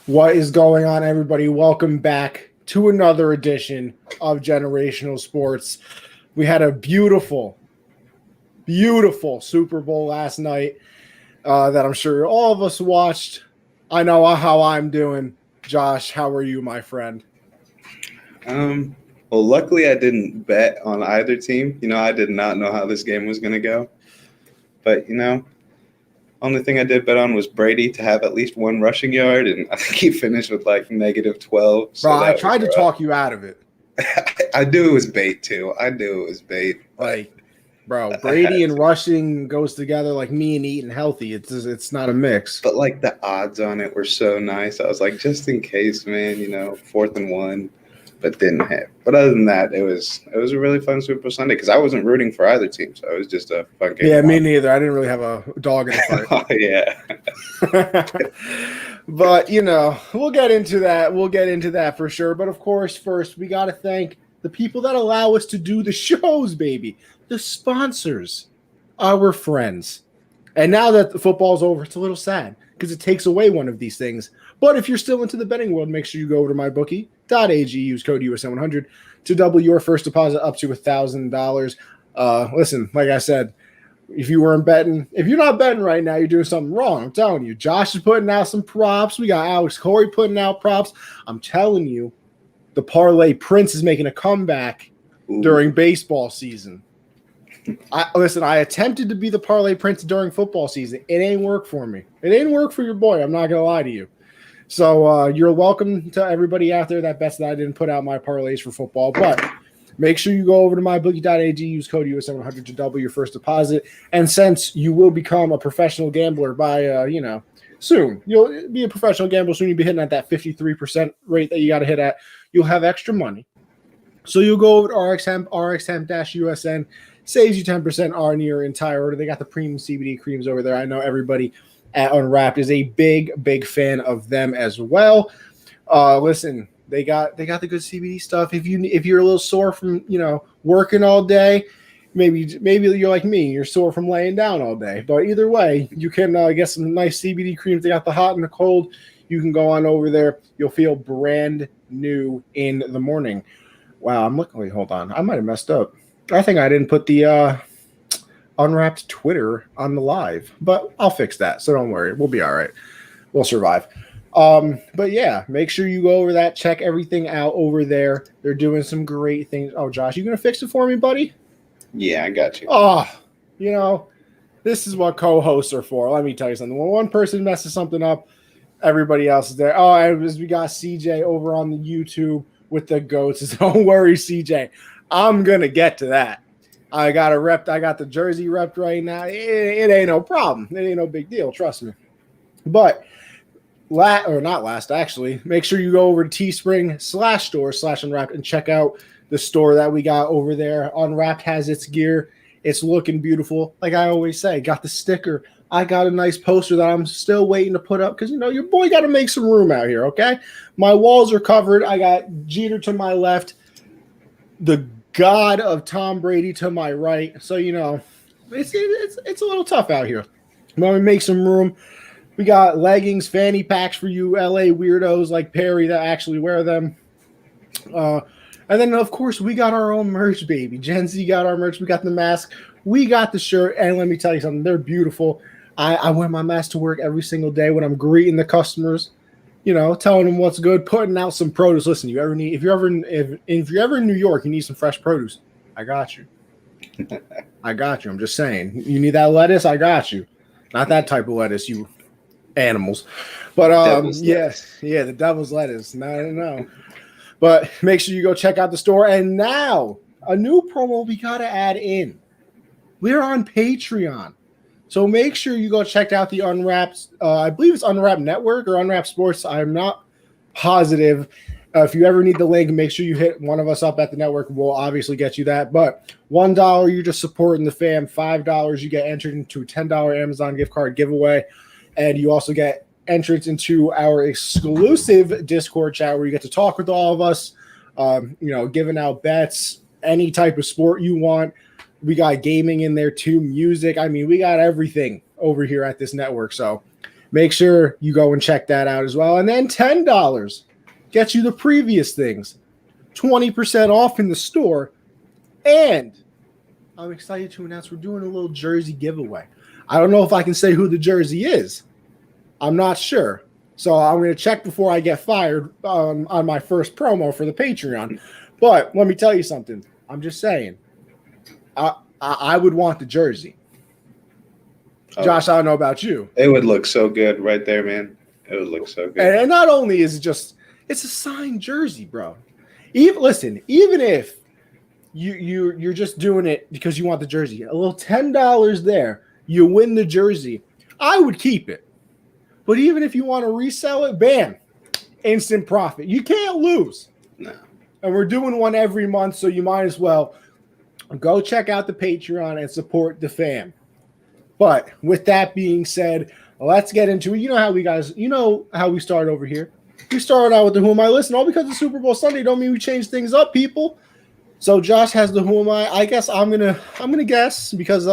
What is going on, everybody? Welcome back to another edition of Generational Sports. We had a beautiful Super Bowl last night that I'm sure all of us watched. I know how I'm doing. Josh, how are you, my friend? Well, luckily I didn't bet on either team. I did not know how this game was going to go. But, only thing I did bet on was Brady to have at least one rushing yard, and I think he finished with like -12. So bro, I tried to talk you out of it. I knew it was bait too. Bro, Brady and rushing goes together like me and eating healthy. It's not a mix. But like the odds on it were so nice. I was like, just in case, man, 4th and 1, but didn't hit. But other than that, it was a really fun Super Bowl Sunday because I wasn't rooting for either team, so it was just a fun game. Yeah, me neither. I didn't really have a dog in the fight. Oh yeah. But we'll get into that. We'll get into that for sure. But of course, first we got to thank the people that allow us to do the shows, baby. The sponsors, our friends. And now that the football's over, it's a little sad because it takes away one of these things. But if you're still into the betting world, make sure you go over to mybookie.ag, use code USN100 to double your first deposit up to $1,000. Listen, like I said, if you're not betting right now, you're doing something wrong. I'm telling you. Josh is putting out some props. We got Alex Corey putting out props. I'm telling you, the Parlay Prince is making a comeback during baseball season. I attempted to be the Parlay Prince during football season. It ain't work for me. It ain't work for your boy. I'm not going to lie to you. So you're welcome to everybody out there that bets that I didn't put out my parlays for football. But make sure you go over to mybookie.ag, use code US700 to double your first deposit. And since you will become a professional gambler by, soon, you'll be a professional gambler soon. You'll be hitting at that 53% rate that you got to hit at. You'll have extra money. So you'll go over to RxHemp-USN. Saves you 10% on your entire order. They got the premium CBD creams over there. I know everybody at Unwrapped is a big, big fan of them as well. Listen, they got the good CBD stuff. If you're a little sore from working all day, maybe you're like me, you're sore from laying down all day. But either way, you can get some nice CBD creams. They got the hot and the cold. You can go on over there. You'll feel brand new in the morning. Wow, I'm looking. Wait, hold on. I might have messed up. I think I didn't put the Unwrapped Twitter on the live, but I'll fix that. So don't worry. We'll be all right. We'll survive. But yeah, make sure you go over that. Check everything out over there. They're doing some great things. Oh, Josh, you going to fix it for me, buddy? Yeah, I got you. Oh, this is what co-hosts are for. Let me tell you something. When one person messes something up, everybody else is there. Oh, we got CJ over on the YouTube with the goats. Don't worry, CJ. I'm going to get to that. I got the jersey repped right now. It ain't no problem. It ain't no big deal. Trust me. But make sure you go over to Teespring/store/Unwrapped and check out the store that we got over there. Unwrapped has its gear. It's looking beautiful. Like I always say, got the sticker. I got a nice poster that I'm still waiting to put up because, your boy got to make some room out here, okay? My walls are covered. I got Jeter to my left, the god of Tom Brady to my right. So, it's a little tough out here. Let me make some room. We got leggings, fanny packs for you LA weirdos like Perry that actually wear them. And then, of course, we got our own merch, baby. Gen Z got our merch. We got the mask. We got the shirt. And let me tell you something. They're beautiful. I wear my mask to work every single day when I'm greeting the customers. Telling them what's good, putting out some produce. Listen, if you're ever in New York, you need some fresh produce. I got you. I got you. I'm just saying. You need that lettuce? I got you. Not that type of lettuce, you animals. But the devil's lettuce. No. But make sure you go check out the store. And now, a new promo we got to add in. We're on Patreon. So make sure you go check out the Unwrapped, I believe it's Unwrapped Network or Unwrapped Sports. I'm not positive. If you ever need the link, make sure you hit one of us up at the network. We'll obviously get you that. But $1, you're just supporting the fam. $5, you get entered into a $10 Amazon gift card giveaway. And you also get entrance into our exclusive Discord chat where you get to talk with all of us, giving out bets, any type of sport you want. We got gaming in there too, music. I mean, we got everything over here at this network. So Make sure you go and check that out as well. And then $10 gets you the previous things, 20% off in the store. And I'm excited to announce we're doing a little jersey giveaway. I don't know if I can say who the jersey is. I'm not sure. So I'm going to check before I get fired on my first promo for the Patreon. But let me tell you something. I'm just saying. I would want the jersey. Josh, I don't know about you. It would look so good right there, man. It would look so good. And not only is it just, it's a signed jersey, bro. Even if you're just doing it because you want the jersey, a little $10 there, you win the jersey. I would keep it. But even if you want to resell it, bam, instant profit. You can't lose. No. And we're doing one every month, so you might as well go check out the Patreon and support the fam. But with that being said, let's get into it. You know how we start over here. We started out with the Who Am I Listen, all because of Super Bowl Sunday. Don't mean we change things up, people. So Josh has the Who Am I. I guess I'm gonna guess because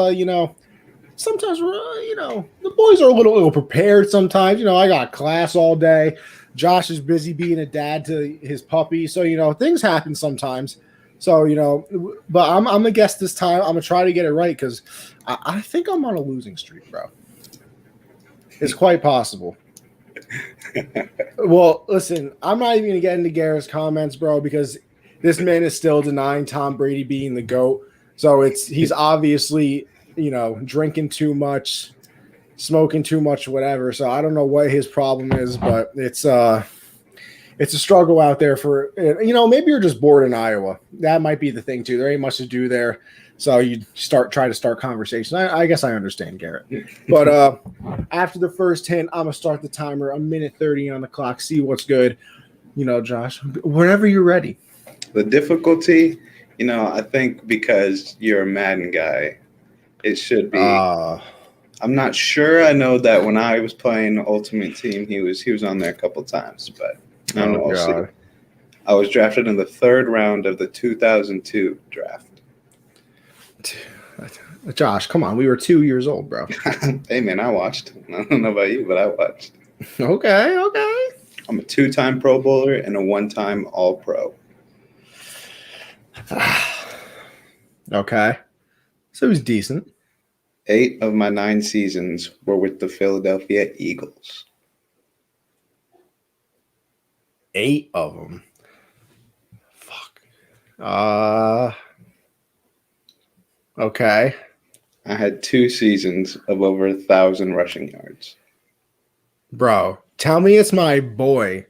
sometimes the boys are a little ill prepared. Sometimes I got class all day. Josh is busy being a dad to his puppy, so things happen sometimes. So but I'm gonna guess this time. I'm gonna try to get it right because I think I'm on a losing streak, bro. It's quite possible. Well, listen, I'm not even gonna get into Garrett's comments, bro, because this man is still denying Tom Brady being the GOAT. So he's obviously drinking too much, smoking too much, whatever. So I don't know what his problem is, but it's a struggle out there for maybe you're just bored in Iowa. That might be the thing too. There ain't much to do there, so you try to start conversation. I guess I understand, Garrett. But after the first hint, I'm gonna start the timer. A minute 30 on the clock. See what's good. Josh, whenever you're ready. The difficulty, I think because you're a Madden guy, it should be. I'm not sure. I know that when I was playing Ultimate Team, he was on there a couple times, but I don't know. God. I was drafted in the 3rd round of the 2002 draft. Josh, come on. We were 2 years old, bro. Hey, man, I watched. I don't know about you, but I watched. Okay. I'm a 2-time Pro Bowler and a 1-time All-Pro. Okay. So it was decent. 8 of my 9 seasons were with the Philadelphia Eagles. 8 of them. Fuck. Okay. I had 2 seasons of over 1,000 rushing yards. Bro, tell me it's my boy,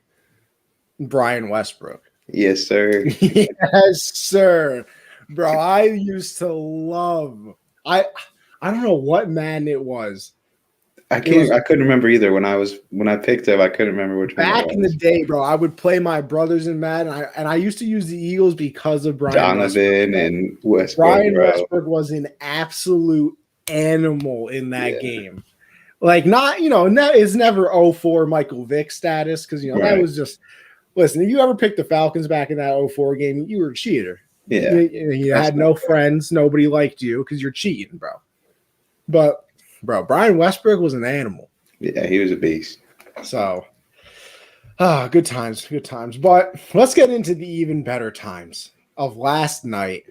Brian Westbrook. Yes, sir. Yes, sir. Bro, I used to love. I don't know what Madden it was. I couldn't remember either when I picked him. I couldn't remember which one. Back in the day, bro, I would play my brothers in Madden, and I used to use the Eagles because of Brian Donovan Westbrook. and Westbrook. Brian Westbrook was an absolute animal in that game. Like, it's never 04 Michael Vick status because that was just. Listen, if you ever picked the Falcons back in that 04 game, you were a cheater. Yeah, you had no friends, nobody liked you because you're cheating, bro. But, bro, Brian Westbrook was an animal. Yeah, he was a beast. So, good times. But let's get into the even better times of last night.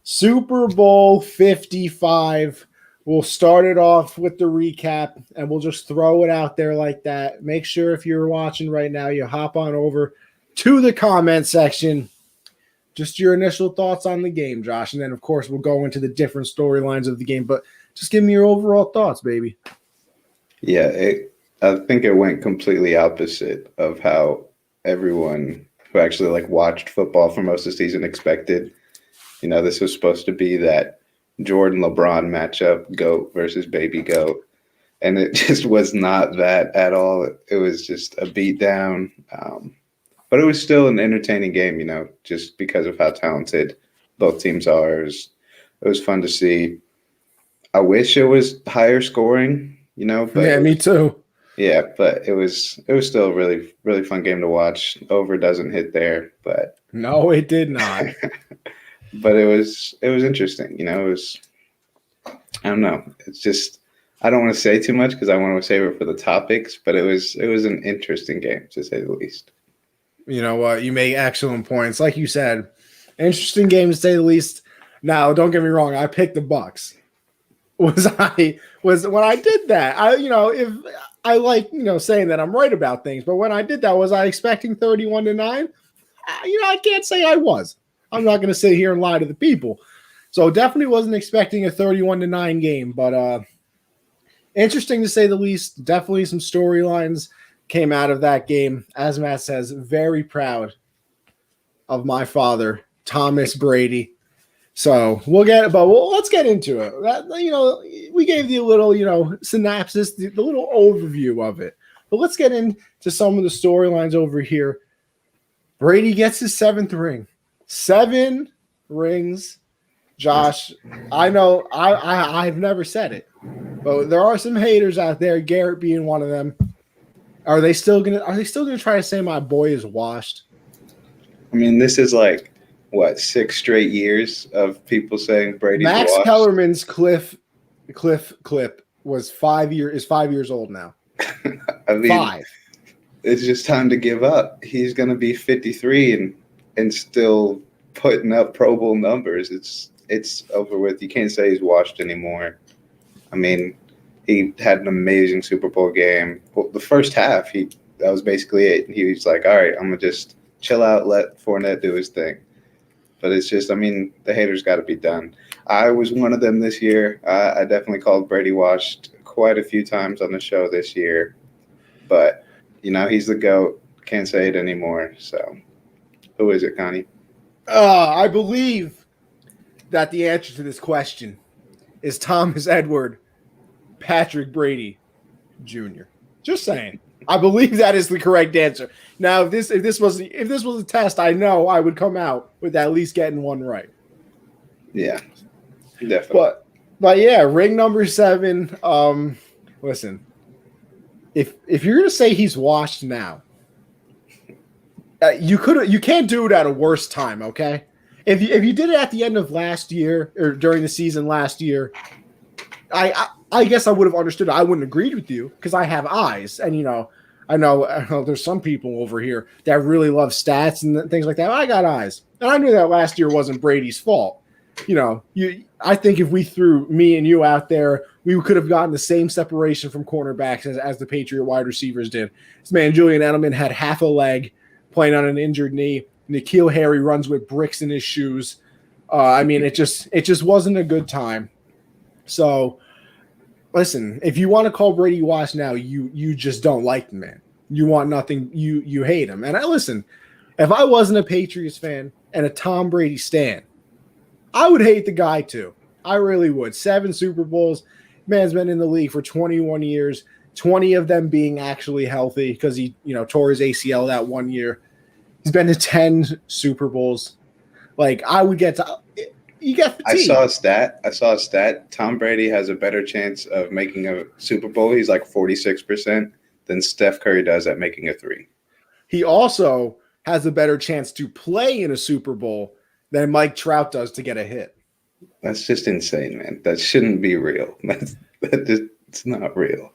Super Bowl 55. We'll start it off with the recap, and we'll just throw it out there like that. Make sure if you're watching right now, you hop on over to the comment section. Just your initial thoughts on the game, Josh. And then, of course, we'll go into the different storylines of the game. But just give me your overall thoughts, baby. Yeah, I think it went completely opposite of how everyone who actually watched football for most of the season expected. This was supposed to be that Jordan LeBron matchup, GOAT versus baby GOAT. And it just was not that at all. It was just a beatdown. But it was still an entertaining game, just because of how talented both teams are. It was fun to see. I wish it was higher scoring, But yeah, me too. Yeah, but it was still a really, really fun game to watch. Over doesn't hit there, but no, it did not. But it was interesting, It was, I don't know. It's just I don't want to say too much because I want to save it for the topics, but it was an interesting game to say the least. You know what? You make excellent points. Like you said, interesting game to say the least. Now, don't get me wrong. I picked the Bucks. Was when I did that? If I like saying that I'm right about things, but when I did that, was I expecting 31-9? I can't say I was. I'm not going to sit here and lie to the people. So definitely wasn't expecting a 31-9 game, but interesting to say the least. Definitely some storylines came out of that game. As Matt says, very proud of my father, Thomas Brady. So let's get into it. We gave you a little, synopsis, the little overview of it. But let's get into some of the storylines over here. Brady gets his 7th ring. 7 rings. Josh, I know I've never said it, but there are some haters out there, Garrett being one of them. Are they still gonna try to say my boy is washed? I mean, this is like what, 6 straight years of people saying Brady's Max washed? Kellerman's clip was 5 years old now. I mean, 5. It's just time to give up. He's gonna be 53 and still putting up Pro Bowl numbers. It's over with. You can't say he's washed anymore. I mean, he had an amazing Super Bowl game. Well, the first half, that was basically it. He was like, all right, I'm gonna just chill out, let Fournette do his thing. But it's just, I mean, the haters got to be done. I was one of them this year. I definitely called Brady washed quite a few times on the show this year. But, he's the GOAT. Can't say it anymore. So, who is it, Connie? I believe that the answer to this question is Thomas Edward Patrick Brady Jr. Just saying. I believe that is the correct answer. Now, if this was a test, I know I would come out with at least getting one right. Yeah, definitely. But yeah, ring number 7. Listen, if you're gonna say he's washed now, you can't do it at a worse time. Okay, if you did it at the end of last year or during the season last year, I guess I would have understood. I wouldn't agreed with you because I have eyes, and I know there's some people over here that really love stats and things like that. I got eyes, and I knew that last year wasn't Brady's fault. I think if we threw me and you out there, we could have gotten the same separation from cornerbacks as the Patriot wide receivers did. This man, Julian Edelman, had half a leg playing on an injured knee. N'Keal Harry runs with bricks in his shoes. It just wasn't a good time. So, listen, if you want to call Brady washed now, you just don't like the man. You want nothing. You hate him. And listen, if I wasn't a Patriots fan and a Tom Brady stan, I would hate the guy too. I really would. 7 Super Bowls. Man's been in the league for 21 years, 20 of them being actually healthy because he, tore his ACL that one year. He's been to 10 Super Bowls. Like, I would get to – you get fatigue. I saw a stat. Tom Brady has a better chance of making a Super Bowl. He's like 46% than Steph Curry does at making a 3. He also has a better chance to play in a Super Bowl than Mike Trout does to get a hit. That's just insane, man. That shouldn't be real. It's not real.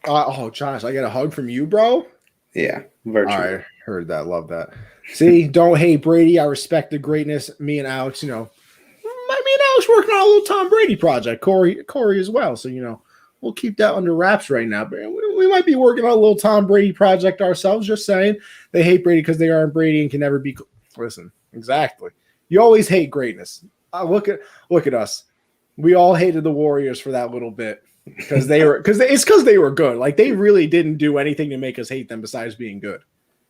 Josh, I get a hug from you, bro? Yeah, virtually. I heard that. Love that. See, don't hate Brady. I respect the greatness. Me and Alex, me and Alex working on a little Tom Brady project. Corey as well. So, we'll keep that under wraps right now. But we might be working on a little Tom Brady project ourselves. Just saying. They hate Brady because they aren't Brady and can never be. Listen, exactly. You always hate greatness. Look at us. We all hated the Warriors for that little bit because they were good. Like, they really didn't do anything to make us hate them besides being good.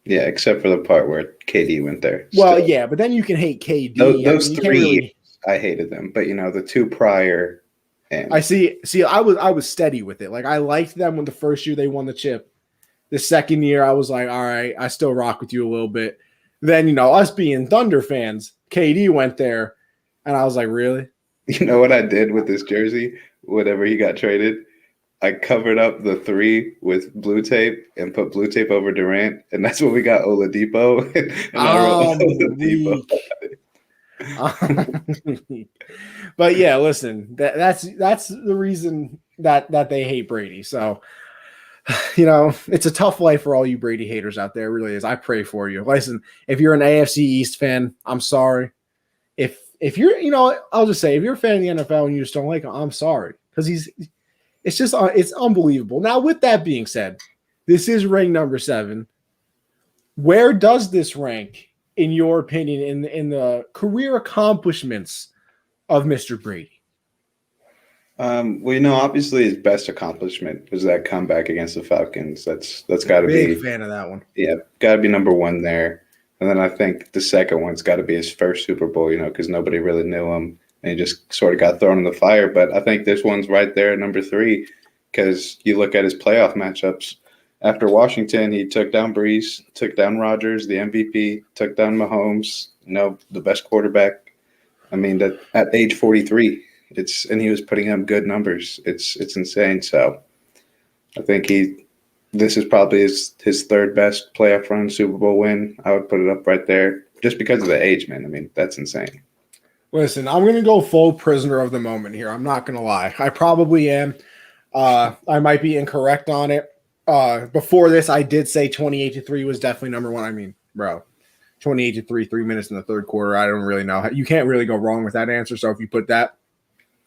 Yeah, except for the part where KD went there. Well, yeah, but then you can hate KD. Those 3 I hated them, but the 2 prior. And I see. I was steady with it. Like, I liked them when the first year they won the chip. The second year, I was like, all right, I still rock with you a little bit. Then us being Thunder fans, KD went there, and I was like, really? You know what I did with this jersey? Whenever he got traded, I covered up the 3 with blue tape and put blue tape over Durant, and that's when we got Oladipo. But yeah, listen, that's the reason that they hate Brady. So, you know, it's a tough life for all you Brady haters out there. It really is. I pray for you. Listen, if you're an AFC East fan, I'm sorry. If you're, you know, I'll just say, if you're a fan of the NFL and you just don't like him, I'm sorry, because it's unbelievable. Now, with that being said, this is ring number 7. Where does this rank, in your opinion, in the career accomplishments of Mr. Brady? Well, you know, obviously his best accomplishment was that comeback against the Falcons. That's got to be big fan of that one. Yeah, got to be number 1 there. And then I think the second one's got to be his first Super Bowl, you know, because nobody really knew him and he just sort of got thrown in the fire. But I think this one's right there at number 3 because you look at his playoff matchups. After Washington, he took down Breeze, took down Rodgers, the MVP, took down Mahomes, you know, the best quarterback. I mean, that at age 43, and he was putting up good numbers. It's insane. So I think this is probably his third best playoff run, Super Bowl win. I would put it up right there just because of the age, man. I mean, that's insane. Listen, I'm going to go full prisoner of the moment here. I'm not going to lie. I probably am. I might be incorrect on it. Before this, I did say 28-3 was definitely number 1. I mean, bro, 28-3, 3 minutes in the third quarter. I don't really know. You can't really go wrong with that answer. So if you put that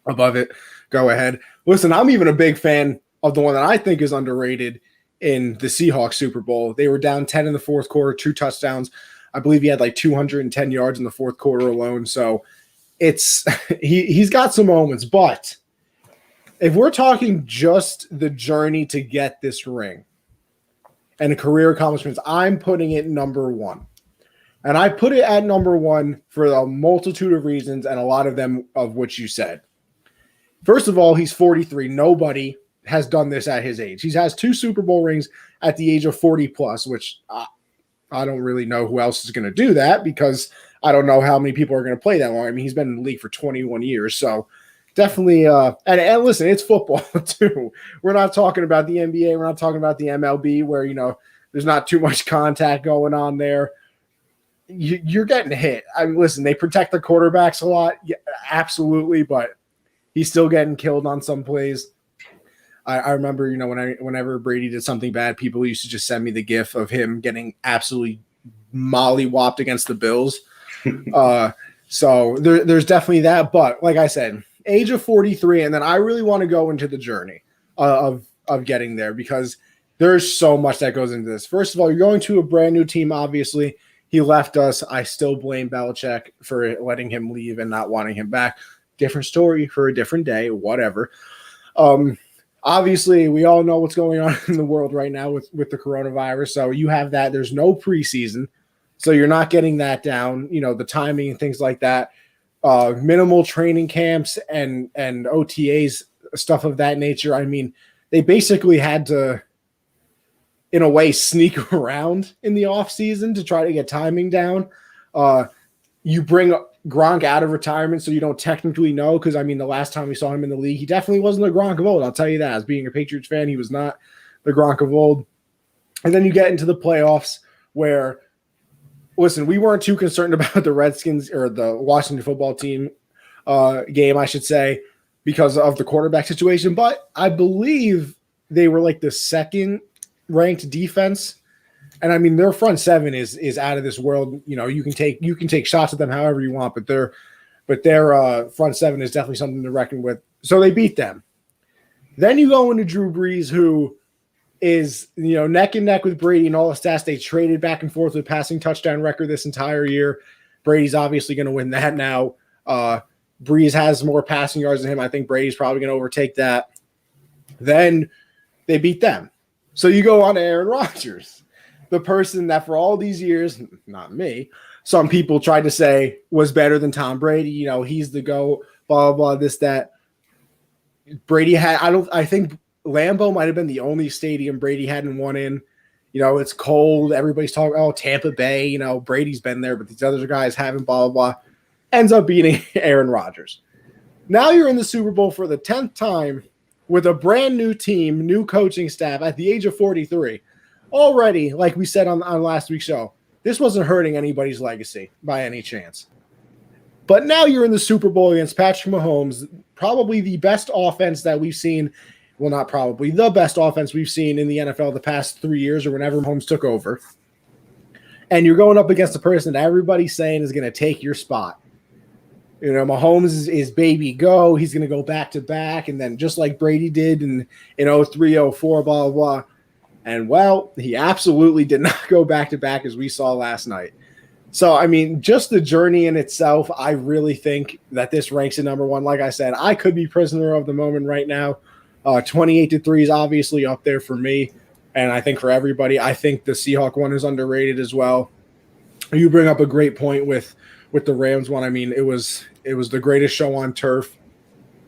above it, go ahead. Listen, I'm even a big fan of the one that I think is underrated in the Seahawks Super Bowl. They were down 10 in the fourth quarter, 2 touchdowns. I believe he had like 210 yards in the fourth quarter alone. So he's got some moments, but if we're talking just the journey to get this ring and the career accomplishments, I'm putting it number 1. And I put it at number 1 for a multitude of reasons, and a lot of them of which you said. First of all, he's 43. Nobody has done this at his age. He has 2 Super Bowl rings at the age of 40 plus, which I don't really know who else is going to do that because I don't know how many people are going to play that long. I mean, he's been in the league for 21 years. So definitely, and listen, it's football too. We're not talking about the NBA. We're not talking about the MLB where, you know, there's not too much contact going on there. You're getting hit. I mean, listen, they protect the quarterbacks a lot. Yeah, absolutely. But he's still getting killed on some plays. I remember, you know, whenever Brady did something bad, people used to just send me the gif of him getting absolutely molly-whopped against the Bills. So there's definitely that. But like I said, age of 43, and then I really want to go into the journey of getting there because there's so much that goes into this. First of all, you're going to a brand new team, obviously. He left us. I still blame Belichick for letting him leave and not wanting him back. Different story for a different day, whatever. Obviously, we all know what's going on in the world right now with the coronavirus. So you have that. There's no preseason. So you're not getting that down, you know, the timing and things like that. Minimal training camps and OTAs, stuff of that nature. I mean, they basically had to, in a way, sneak around in the offseason to try to get timing down. You bring Gronk out of retirement, so you don't technically know, because, I mean, the last time we saw him in the league, he definitely wasn't the Gronk of old. I'll tell you that. As being a Patriots fan, he was not the Gronk of old. And then you get into the playoffs where, listen, we weren't too concerned about the Redskins or the Washington football team game, I should say, because of the quarterback situation. But I believe they were like the second-ranked defense. And I mean, their front seven is out of this world. You know, you can take shots at them however you want, but their front seven is definitely something to reckon with. So they beat them. Then you go into Drew Brees, who is, you know, neck and neck with Brady and all the stats. They traded back and forth with passing touchdown record this entire year. Brady's obviously going to win that now. Brees has more passing yards than him. I think Brady's probably going to overtake that. Then they beat them. So you go on to Aaron Rodgers, the person that for all these years, not me, some people tried to say was better than Tom Brady. You know, he's the GOAT, blah, blah, blah, this, that. Brady had, I think Lambeau might have been the only stadium Brady hadn't won in. You know, it's cold. Everybody's talking, oh, Tampa Bay, you know, Brady's been there, but these other guys haven't, blah, blah, blah. Ends up beating Aaron Rodgers. Now you're in the Super Bowl for the 10th time with a brand new team, new coaching staff at the age of 43. Already, like we said on last week's show, this wasn't hurting anybody's legacy by any chance. But now you're in the Super Bowl against Patrick Mahomes, probably the best offense that we've seen well, not probably, the best offense we've seen in the NFL the past 3 years or whenever Mahomes took over. And you're going up against a person that everybody's saying is going to take your spot. You know, Mahomes is baby go. He's going to go back to back. And then just like Brady did in 03, 04, blah, blah, blah. And, well, he absolutely did not go back to back as we saw last night. So, I mean, just the journey in itself, I really think that this ranks at number one. Like I said, I could be prisoner of the moment right now. 28-3 is obviously up there for me. And I think for everybody, I think the Seahawk one is underrated as well. You bring up a great point with the Rams one. I mean, it was the greatest show on turf.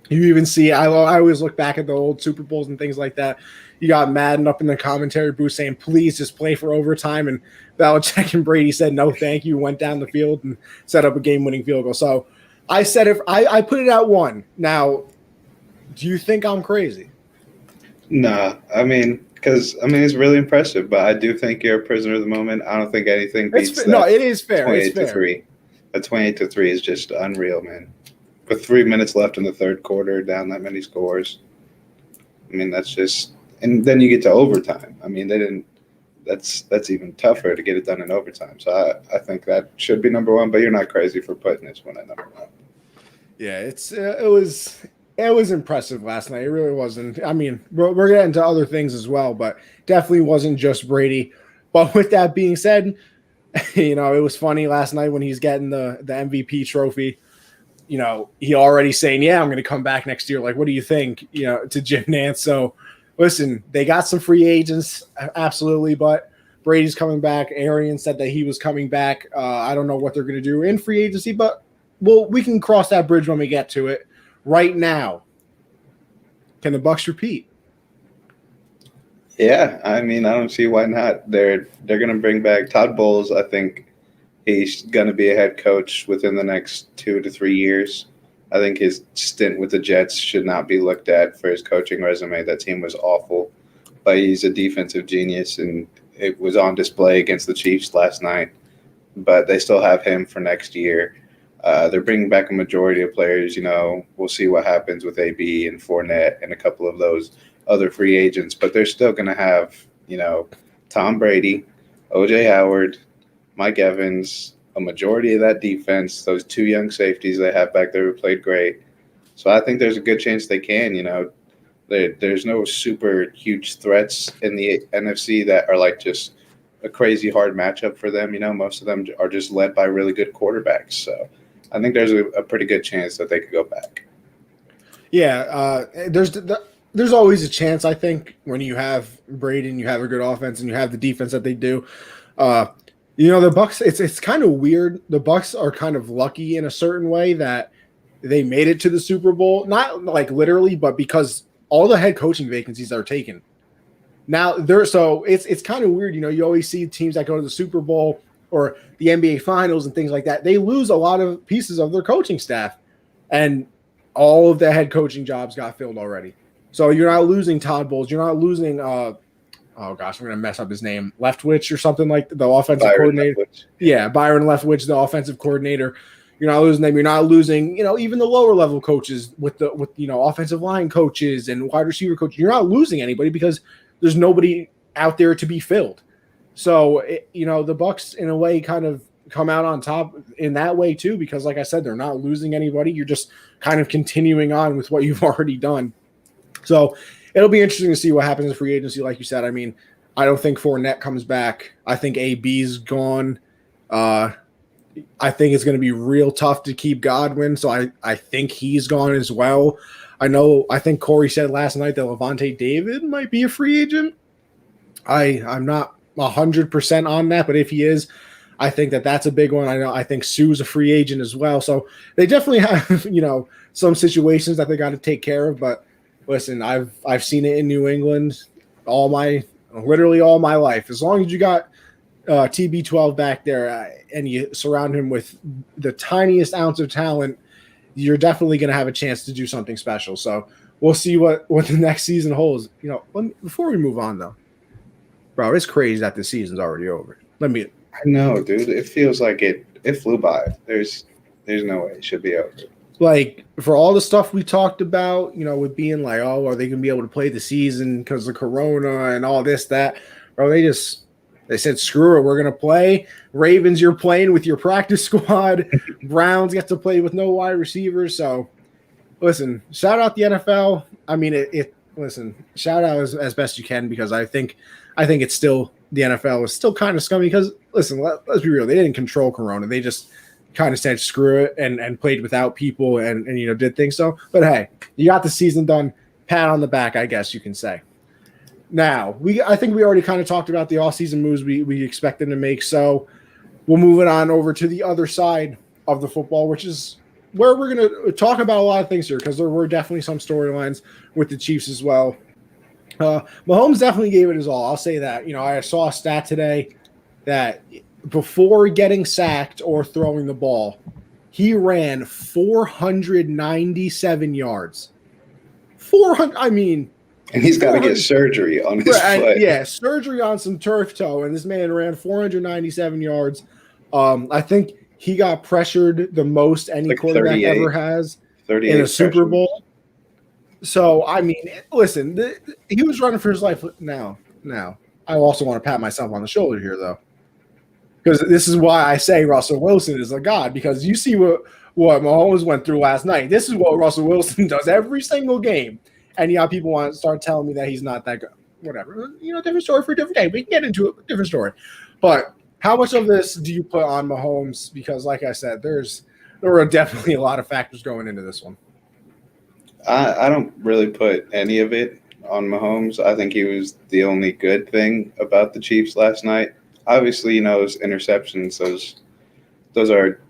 You even see, I always look back at the old Super Bowls and things like that. You got Madden up in the commentary booth saying, please just play for overtime. And Belichick and Brady said, no, thank you, went down the field and set up a game-winning field goal. So I said, if I put it at one. Now, do you think I'm crazy? Nah, because it's really impressive, but I do think you're a prisoner of the moment. I don't think anything beats that. No, it is fair. 28-3. A 28-3 is just unreal, man. With 3 minutes left in the third quarter, down that many scores. I mean, that's just, and then you get to overtime. I mean, they didn't. That's even tougher to get it done in overtime. So I think that should be number one. But you're not crazy for putting this one at number one. Yeah, it was impressive last night. It really wasn't. I mean, we're getting into other things as well, but definitely wasn't just Brady. But with that being said, you know, it was funny last night when he's getting the MVP trophy. You know, he already saying, yeah, I'm going to come back next year. Like, what do you think, you know, to Jim Nantz? So, listen, they got some free agents, absolutely, but Brady's coming back. Arian said that he was coming back. I don't know what they're going to do in free agency, but we can cross that bridge when we get to it. Right now, can the Bucs repeat? Yeah, I mean, I don't see why not. They're going to bring back Todd Bowles. I think he's going to be a head coach within the next 2 to 3 years. I think his stint with the Jets should not be looked at for his coaching resume. That team was awful, but he's a defensive genius, and it was on display against the Chiefs last night. But they still have him for next year. They're bringing back a majority of players. You know, we'll see what happens with AB and Fournette and a couple of those other free agents. But they're still going to have, you know, Tom Brady, O.J. Howard, Mike Evans, a majority of that defense, those 2 young safeties they have back there who played great. So I think there's a good chance they can. You know, there's no super huge threats in the NFC that are like just a crazy hard matchup for them. You know, most of them are just led by really good quarterbacks. So I think there's a pretty good chance that they could go back. Yeah, there's always a chance, I think, when you have Brady and you have a good offense and you have the defense that they do. You know, the Bucs, it's kind of weird. The Bucs are kind of lucky in a certain way that they made it to the Super Bowl, not like literally, but because all the head coaching vacancies are taken. Now, so it's kind of weird. You know, you always see teams that go to the Super Bowl or the NBA Finals and things like that. They lose a lot of pieces of their coaching staff, and all of the head coaching jobs got filled already. So you're not losing Todd Bowles. You're not losing oh gosh, I'm going to mess up his name, Leftwich or something like the offensive coordinator. Leftwich. Yeah, Byron Leftwich, the offensive coordinator. You're not losing them. You're not losing, you know, even the lower level coaches with you know, offensive line coaches and wide receiver coaches. You're not losing anybody because there's nobody out there to be filled. So, you know, the Bucs in a way kind of come out on top in that way too, because like I said, they're not losing anybody. You're just kind of continuing on with what you've already done. So it'll be interesting to see what happens in free agency. Like you said, I mean, I don't think Fournette comes back. I think AB's gone. I think it's going to be real tough to keep Godwin. So I think he's gone as well. I think Corey said last night that Levante David might be a free agent. I'm not 100% on that, but if he is, I think that's a big one. I think Sue's a free agent as well. So they definitely have, you know, some situations that they got to take care of, but listen, I've seen it in New England literally all my life. As long as you got TB12 back there and you surround him with the tiniest ounce of talent, you're definitely going to have a chance to do something special. So we'll see what the next season holds. You know, before we move on though, bro, it's crazy that the season's already over. I know, dude. It feels like it flew by. There's no way it should be over. like for all the stuff we talked about, with being like, oh, are they gonna be able to play the season because of Corona and all this, that, bro, they said, screw it, we're gonna play. Ravens, you're playing with your practice squad. Browns get to play with no wide receivers. So listen, shout out the NFL. I mean, listen, shout out as best you can, because I think it's still, the NFL is still kind of scummy because, listen, let's be real, they didn't control Corona. They just kind of said screw it and played without people and did things. So, but hey, you got the season done. Pat on the back, I guess you can say. Now, I think we already kind of talked about the off-season moves we expect them to make. So we'll move it on over to the other side of the football, which is where we're going to talk about a lot of things here, because there were definitely some storylines with the Chiefs as well. Mahomes definitely gave it his all. I'll say that. I saw a stat today that before getting sacked or throwing the ball, he ran 497 yards. 400. I mean, and he's got to get surgery on his foot. Yeah, surgery on some turf toe, and this man ran 497 yards. I think he got pressured the most any quarterback ever has in a Super Bowl. So, I mean, listen, he was running for his life. Now, I also want to pat myself on the shoulder here, though, because this is why I say Russell Wilson is a god, because you see what Mahomes went through last night. This is what Russell Wilson does every single game. And people want to start telling me that he's not that good. Whatever. Different story for a different day. We can get into a different story. But how much of this do you put on Mahomes? Because, like I said, there were definitely a lot of factors going into this one. I don't really put any of it on Mahomes. I think he was the only good thing about the Chiefs last night. Obviously, those interceptions, those are,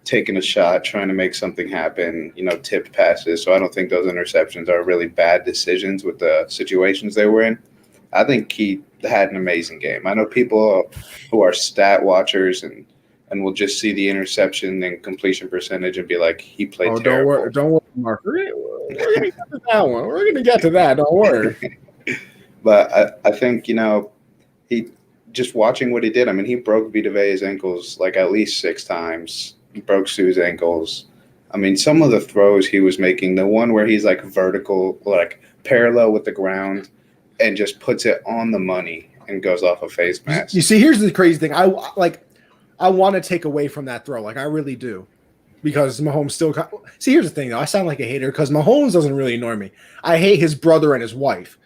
taking a shot, trying to make something happen, tipped passes. So I don't think those interceptions are really bad decisions with the situations they were in. I think he had an amazing game. I know people who are stat watchers and will just see the interception and completion percentage and be like, he played terrible. Don't worry, Mark. We're going to get to that one. We're going to get to that. Don't worry. But I think, he just watching what he did. I mean, he broke Vita Vea's ankles like at least 6 times. He broke Sue's ankles. I mean, some of the throws he was making, the one where he's like vertical, like parallel with the ground, and just puts it on the money and goes off a face mask. You see, here's the crazy thing. I want to take away from that throw. Like, I really do. Because Mahomes still – see, here's the thing, though. I sound like a hater because Mahomes doesn't really annoy me. I hate his brother and his wife.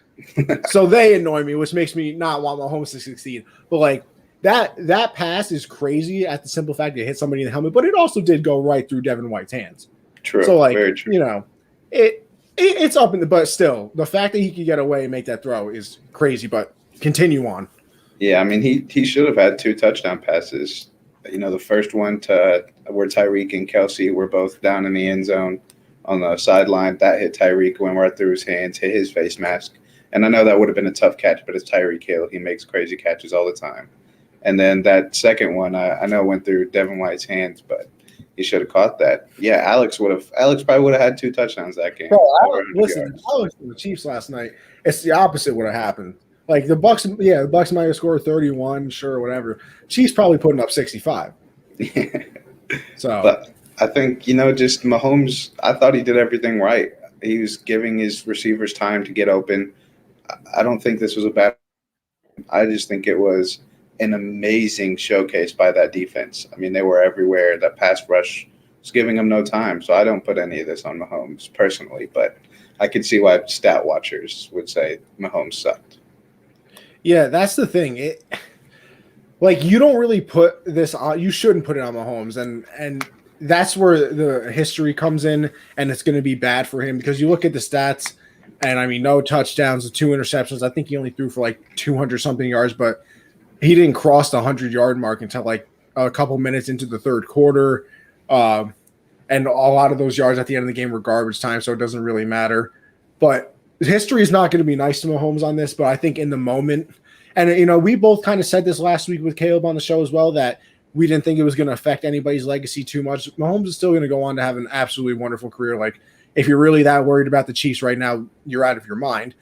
So they annoy me, which makes me not want Mahomes to succeed. But, like, that pass is crazy at the simple fact that it hit somebody in the helmet, but it also did go right through Devin White's hands. True. So, like, very true. It's up in the – but still, the fact that he could get away and make that throw is crazy, but continue on. Yeah, I mean, he should have had 2 touchdown passes. The first one to where Tyreek and Kelsey were both down in the end zone on the sideline. That hit Tyreek, went right through his hands, hit his face mask. And I know that would have been a tough catch, but it's Tyreek Hill. He makes crazy catches all the time. And then that second one, I know went through Devin White's hands, but he should have caught that. Yeah, Alex probably would have had 2 touchdowns that game. Bro, Alex and the Chiefs last night, it's the opposite would have happened. Like the Bucks might have scored 31, sure, whatever. Chiefs probably putting up 65. So, but I think just Mahomes. I thought he did everything right. He was giving his receivers time to get open. I don't think this was a bad. I just think it was an amazing showcase by that defense. I mean, they were everywhere. That pass rush was giving them no time. So I don't put any of this on Mahomes personally, but I can see why stat watchers would say Mahomes sucked. Yeah, that's the thing. You don't really put this on. You shouldn't put it on Mahomes, and that's where the history comes in, and it's going to be bad for him because you look at the stats, and I mean, no touchdowns, 2 interceptions. I think he only threw for like 200 something yards, but he didn't cross the 100-yard mark until like a couple minutes into the third quarter, and a lot of those yards at the end of the game were garbage time, so it doesn't really matter. But history is not going to be nice to Mahomes on this, but I think in the moment, and we both kind of said this last week with Caleb on the show as well, that we didn't think it was going to affect anybody's legacy too much. Mahomes is still going to go on to have an absolutely wonderful career. Like, if you're really that worried about the Chiefs right now, you're out of your mind.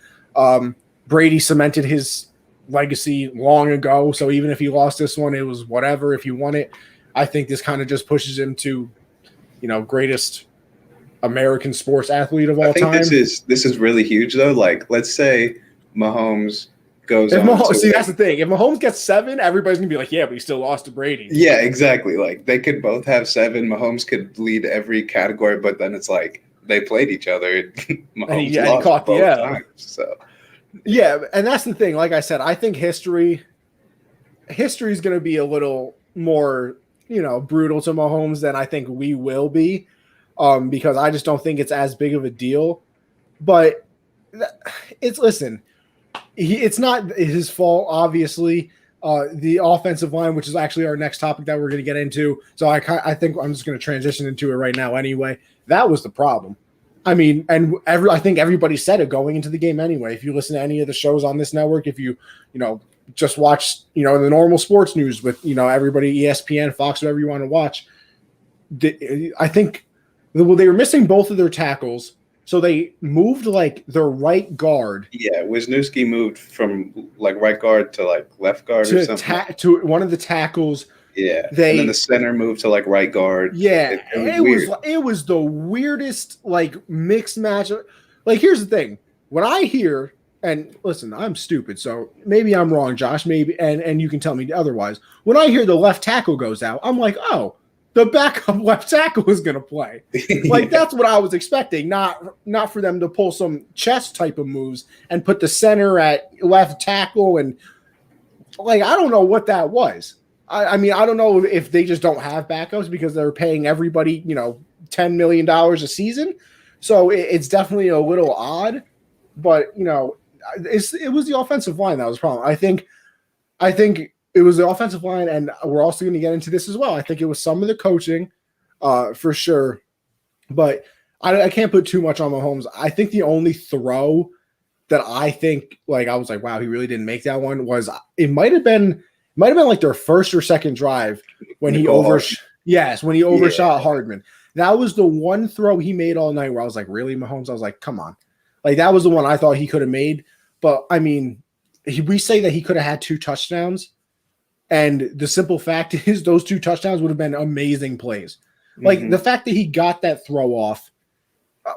Brady cemented his legacy long ago, so even if he lost this one, it was whatever. If he won it, I think this kind of just pushes him to, greatest American sports athlete of I all think time. this is really huge though. Like, let's say Mahomes goes If on Mahomes, to see, that's win. the thing. If Mahomes gets 7, everybody's gonna be like, "Yeah, but he still lost to Brady." Yeah, exactly. Like they could both have 7. Mahomes could lead every category, but then it's like they played each other. And Mahomes he lost caught the both L. times. So Yeah, and that's the thing. Like I said, I think history is going to be a little more, brutal to Mahomes than I think we will be, because I just don't think it's as big of a deal. But listen, it's not his fault, obviously. The offensive line, which is actually our next topic that we're going to get into. So I think I'm just going to transition into it right now. Anyway, that was the problem. I mean, and I think everybody said it going into the game anyway. If you listen to any of the shows on this network, if you just watch, the normal sports news with, everybody, ESPN, Fox, whatever you want to watch, I think they were missing both of their tackles. So they moved like their right guard. yeah, Wisniewski moved from like right guard to like left guard or something. To one of the tackles. Yeah, and then the center moved to like right guard. Yeah, It was weird. it was the weirdest like mixed match. Like, here's the thing: when I hear, and listen, I'm stupid, so maybe I'm wrong, Josh. Maybe, and you can tell me otherwise. When I hear the left tackle goes out, I'm like, oh, the backup left tackle is going to play. Like, Yeah. that's what I was expecting. Not for them to pull some chess type of moves and put the center at left tackle, and like, I don't know what that was. I mean, I don't know if they just don't have backups because they're paying everybody, $10 million a season. So it's definitely a little odd, but it was the offensive line that was the problem. I think it was the offensive line, and we're also going to get into this as well. I think it was some of the coaching, for sure, but I can't put too much on Mahomes. I think the only throw that I think, like, I was like, wow, he really didn't make that one, was it might have been like their first or second drive when he overshot Hardman. That was the one throw he made all night where I was like, really, Mahomes? I was like, come on. Like, that was the one I thought he could have made. But I mean, we say that he could have had 2 touchdowns, and the simple fact is those 2 touchdowns would have been amazing plays. Like, the fact that he got that throw off.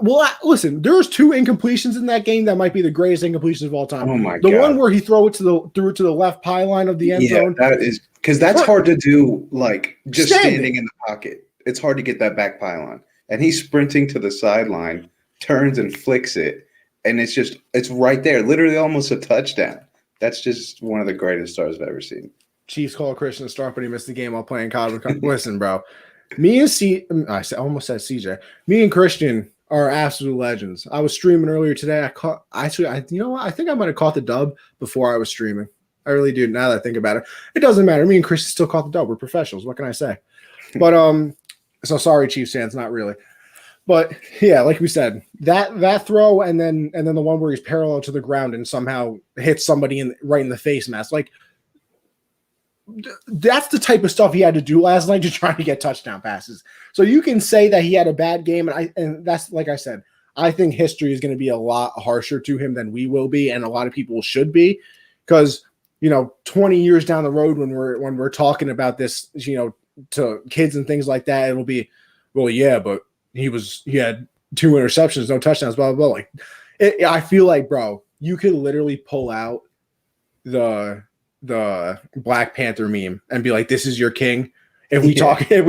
Well, listen, there was 2 incompletions in that game that might be the greatest incompletions of all time. Oh my God. God. One where he threw it to the left pylon of the end zone. That is, because that's hard to do, like, just standing in the pocket. It's hard to get that back pylon. And he's sprinting to the sideline, turns and flicks it, and it's right there, literally almost a touchdown. That's just one of the greatest stars I've ever seen. Chiefs call Christian a star, but he missed the game while playing college. Listen, bro, I almost said CJ. Me and Christian are absolute legends. I was streaming earlier today. You know what? I think I might have caught the dub before I was streaming. I really do. Now that I think about it, it doesn't matter. Me and Christian still caught the dub. We're professionals. What can I say? But so sorry, Chiefs fans. Not really. But yeah, like we said, that throw and then the one where he's parallel to the ground and somehow hits somebody right in the face mask. Like, that's the type of stuff he had to do last night to try to get touchdown passes. So you can say that he had a bad game, and that's, like I said, I think history is going to be a lot harsher to him than we will be, and a lot of people should be, because 20 years down the road when we're talking about this, to kids and things like that, it'll be, well, yeah, but he had 2 interceptions, no touchdowns, blah blah blah. Like, I feel like, bro, you could literally pull out the Black Panther meme and be like, this is your king. If we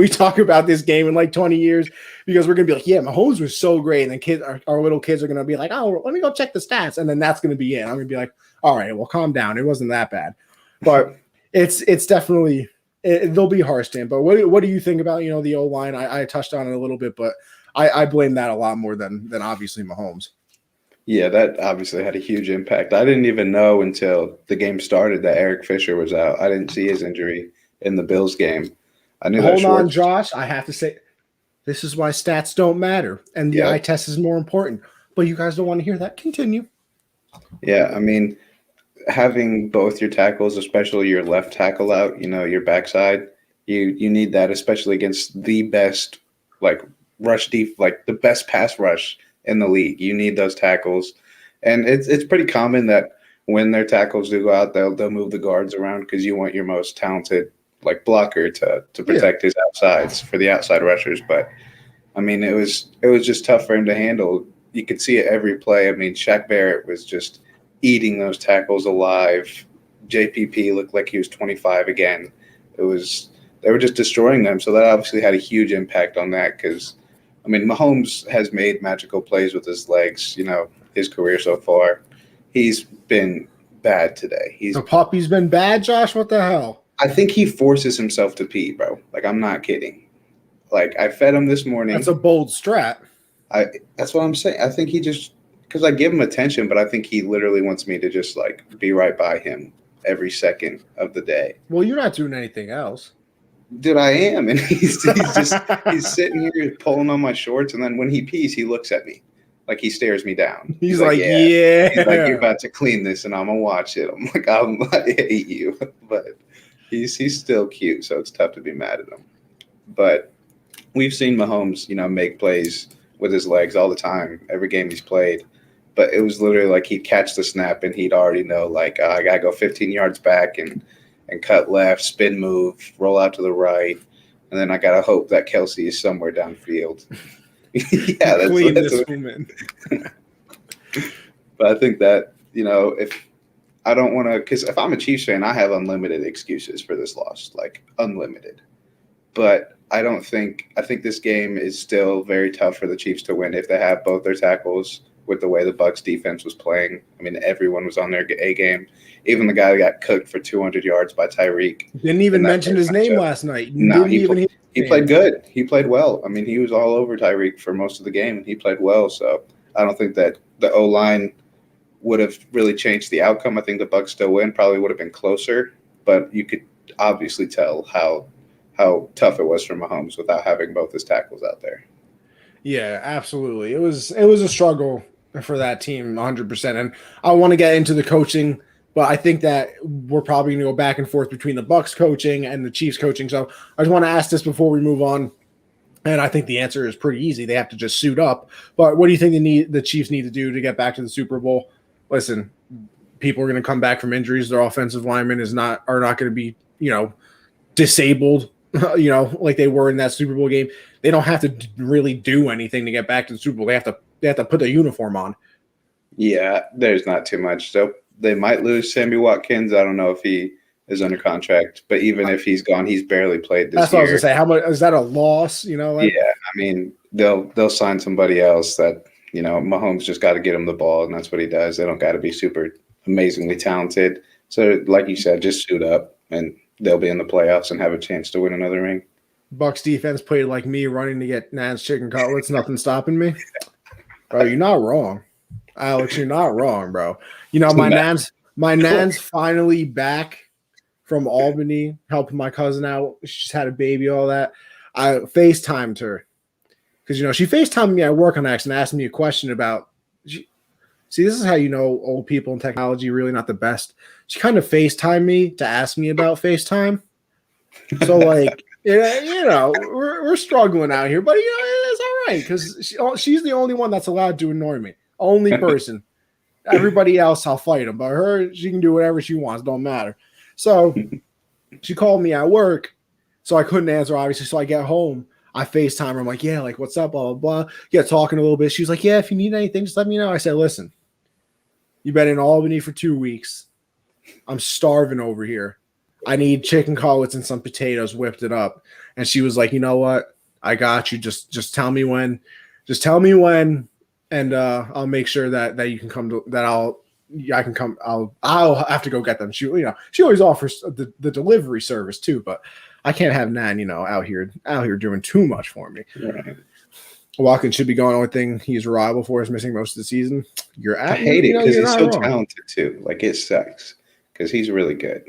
talk about this game in like 20 years, because we're gonna be like, yeah, Mahomes was so great, and then our little kids are gonna be like, oh, let me go check the stats, and then that's gonna be it. I'm gonna be like, all right, well, calm down. It wasn't that bad, but it's definitely they'll be harsh to him. But what do you think about the O line? I touched on it a little bit, but I blame that a lot more than obviously Mahomes. Yeah, that obviously had a huge impact. I didn't even know until the game started that Eric Fisher was out. I didn't see his injury in the Bills game. I knew Hold on, Josh. I have to say, this is why stats don't matter, and the eye test is more important. But you guys don't want to hear that. Continue. Yeah, I mean, having both your tackles, especially your left tackle out, your backside, you need that, especially against the best the best pass rush in the league. You need those tackles, and it's pretty common that when their tackles do go out, they'll move the guards around because you want your most talented blocker to protect his outsides for the outside rushers. But I mean, it was just tough for him to handle. You could see it every play. I mean, Shaq Barrett was just eating those tackles alive. JPP looked like he was 25 again. It was they were just destroying them. So that obviously had a huge impact on that because, I mean, Mahomes has made magical plays with his legs. His career so far, he's been bad today. The puppy's been bad, Josh. What the hell? I think he forces himself to pee, bro. Like, I'm not kidding. Like, I fed him this morning. That's a bold strat. That's what I'm saying. I think he just because I give him attention, but I think he literally wants me to just like be right by him every second of the day. Well, you're not doing anything else. Dude, I am, and he's sitting here pulling on my shorts, and then when he pees, he looks at me like he stares me down. He's like, yeah. He's like, you're about to clean this, and I'm gonna watch it. I'm like, I hate you, but he's still cute, so it's tough to be mad at him. But we've seen Mahomes, make plays with his legs all the time, every game he's played. But it was literally like he'd catch the snap and he'd already know, like, I got to go 15 yards back and cut left, spin move, roll out to the right. And then I got to hope that Kelsey is somewhere downfield. Yeah, that's woman. But I think that, if I don't want to – because if I'm a Chiefs fan, I have unlimited excuses for this loss, like unlimited. But I think this game is still very tough for the Chiefs to win if they have both their tackles with the way the Bucs defense was playing. I mean, everyone was on their A game. Even the guy that got cooked for 200 yards by Tyreek. Didn't even mention his name last night. No, he played good. He played well. I mean, he was all over Tyreek for most of the game, and he played well. So I don't think that the O-line would have really changed the outcome. I think the Bucs still win. Probably would have been closer, but you could obviously tell how tough it was for Mahomes without having both his tackles out there. Yeah, absolutely. It was a struggle for that team 100%. And I want to get into the coaching, but I think that we're probably going to go back and forth between the Bucs coaching and the Chiefs coaching. So I just want to ask this before we move on. And I think the answer is pretty easy. They have to just suit up. But what do you think the Chiefs need to do to get back to the Super Bowl? Listen, people are going to come back from injuries. Their offensive linemen are not going to be, disabled, like they were in that Super Bowl game. They don't have to really do anything to get back to the Super Bowl. They have to put their uniform on. Yeah, there's not too much. So they might lose Sammy Watkins. I don't know if he is under contract, but even if he's gone, he's barely played this year. That's what I was gonna say. How much is that a loss? Yeah, I mean, they'll sign somebody else that Mahomes just got to get him the ball, and that's what he does. They don't got to be super amazingly talented. So, like you said, just suit up, and they'll be in the playoffs and have a chance to win another ring. Bucs defense played like me, running to get Nan's chicken cutlets. Nothing stopping me. Bro, you're not wrong. Alex, you're not wrong, bro. My Nan's finally back from Albany, helping my cousin out. She just had a baby, all that. I FaceTimed her because, she FaceTimed me at work on accident and asked me a question about see, this is how old people in technology are really not the best. She kind of FaceTimed me to ask me about FaceTime. So, like, we're struggling out here, but it's all right because she's the only one that's allowed to annoy me. Only person. Everybody else, I'll fight them, but her, she can do whatever she wants. Don't matter. So she called me at work, so I couldn't answer, obviously. So I get home, I FaceTime her. I'm like, yeah, like, what's up, blah, blah, blah. Yeah, talking a little bit. She was like, yeah, if you need anything, just let me know. I said, listen, you've been in Albany for 2 weeks. I'm starving over here. I need chicken cutlets and some potatoes, whipped it up. And she was like, you know what? I got you. Just tell me when. Just tell me when, and I'll make sure that you can come to that. I can come. I'll have to go get them. She always offers the delivery service too, but I can't have Nan, out here doing too much for me. Right. Watkins should be going. Only thing he's reliable for is missing most of the season. I hate it because he's so talented too. Like, it sucks because he's really good.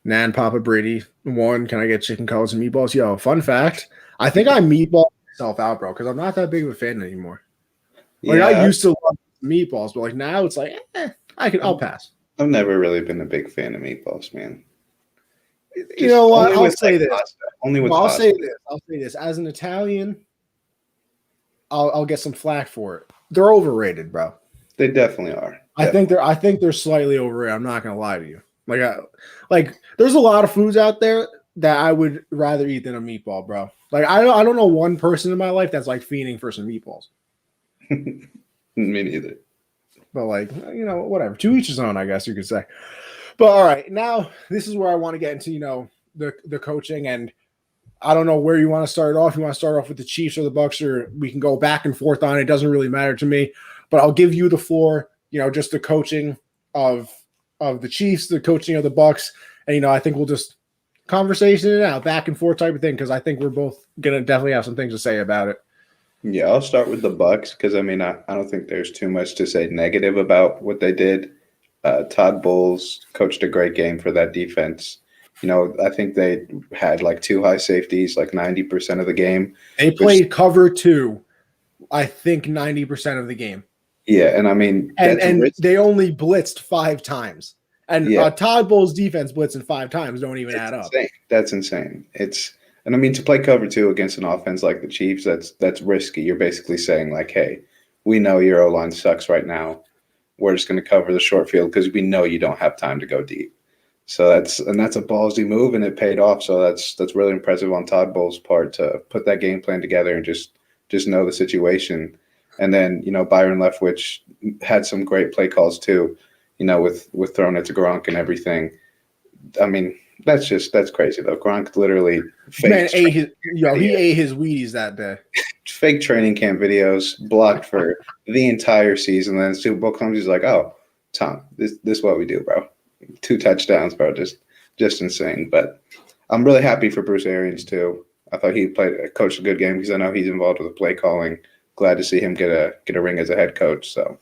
Nan, Papa Brady, one. Can I get chicken cutlets and meatballs? Yo, fun fact. I think I meatball myself out, bro, because I'm not that big of a fan anymore. Like, I used to love meatballs, but like now it's like, I'll pass. I've never really been a big fan of meatballs, man. You know what? I'll say this. Only with I'll say this. As an Italian, I'll get some flack for it. They're overrated, bro. They definitely are. I think they're slightly overrated. I'm not gonna lie to you. Like there's a lot of foods out there that I would rather eat than a meatball, bro. Like I don't know one person in my life that's like fiending for some meatballs. Me neither. But like, whatever. To each his own, I guess you could say. But all right, now this is where I want to get into, the coaching, and I don't know where you want to start off. You want to start off with the Chiefs or the Bucks, or we can go back and forth on it. It doesn't really matter to me. But I'll give you the floor, just the coaching of the Chiefs, the coaching of the Bucks, and I think we'll just conversation it out, back and forth type of thing, because I think we're both gonna definitely have some things to say about it. Yeah, I'll start with the Bucks because I don't think there's too much to say negative about what they did. Todd Bowles coached a great game for that defense. I think they had like 2 high safeties, like 90% of the game. They played cover 2, I think 90% of the game. Yeah, and I mean, and they only blitzed 5 times. And Todd Bowles' defense blitzing 5 times don't even add up. That's insane. And I mean, to play cover 2 against an offense like the Chiefs, that's risky. You're basically saying like, hey, we know your O-line sucks right now. We're just going to cover the short field because we know you don't have time to go deep. So that's a ballsy move, and it paid off. So that's really impressive on Todd Bowles' part to put that game plan together and just know the situation. And then Byron Leftwich had some great play calls too. With throwing it to Gronk and everything. I mean, that's crazy though. Gronk literally he ate his Wheaties that day. Fake training camp videos blocked for the entire season. Then Super Bowl comes, he's like, "Oh, Tom, this is what we do, bro. 2 touchdowns, bro. Just insane." But I'm really happy for Bruce Arians too. I thought he coached a good game because I know he's involved with the play calling. Glad to see him get a ring as a head coach. So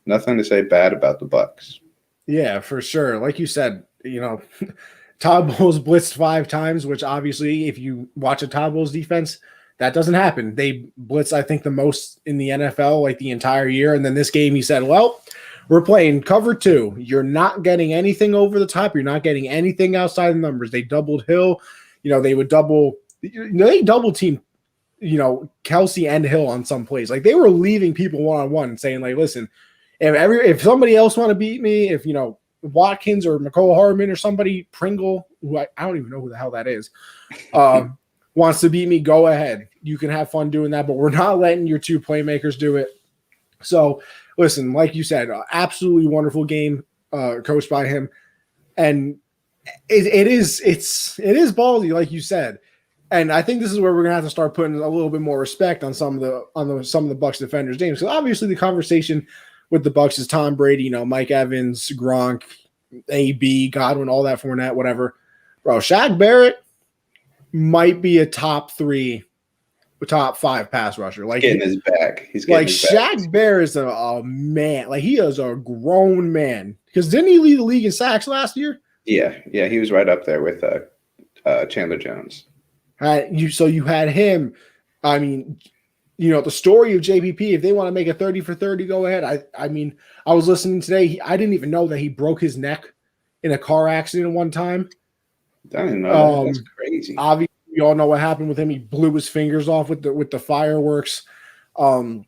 nothing to say bad about the Bucks. Yeah, for sure. Like you said, Todd Bowles blitzed 5 times, which obviously, if you watch a Todd Bowles defense, that doesn't happen. They blitz, I think, the most in the NFL, like the entire year. And then this game, he said, well, we're playing cover 2. You're not getting anything over the top. You're not getting anything outside the numbers. They doubled Hill. They would they double team, Kelsey and Hill on some plays. Like they were leaving people one-on-one and saying like, listen, if somebody else want to beat me, if Watkins or McCole Hardman or somebody, Pringle, who I don't even know who the hell that is, wants to beat me, go ahead. You can have fun doing that, but we're not letting your 2 playmakers do it. So listen, like you said, absolutely wonderful game coached by him, and it is ballsy, like you said. And I think this is where we're gonna have to start putting a little bit more respect on some of the Bucs defenders' names. So obviously the conversation with the Bucs is Tom Brady, Mike Evans, Gronk, AB, Godwin, all that, Fournette, whatever. Bro, Shaq Barrett might be a top 3, top 5 pass rusher. Like getting his back. He's getting like his Shaq back. Barrett is a man. Like he is a grown man. Because didn't he lead the league in sacks last year? Yeah, he was right up there with Chandler Jones. So you had him. I mean, the story of JPP, if they want to make a 30 for 30, go ahead. I mean, I was listening today. I didn't even know that he broke his neck in a car accident one time. I didn't know that. That's crazy. Obviously, you all know what happened with him. He blew his fingers off with the fireworks. And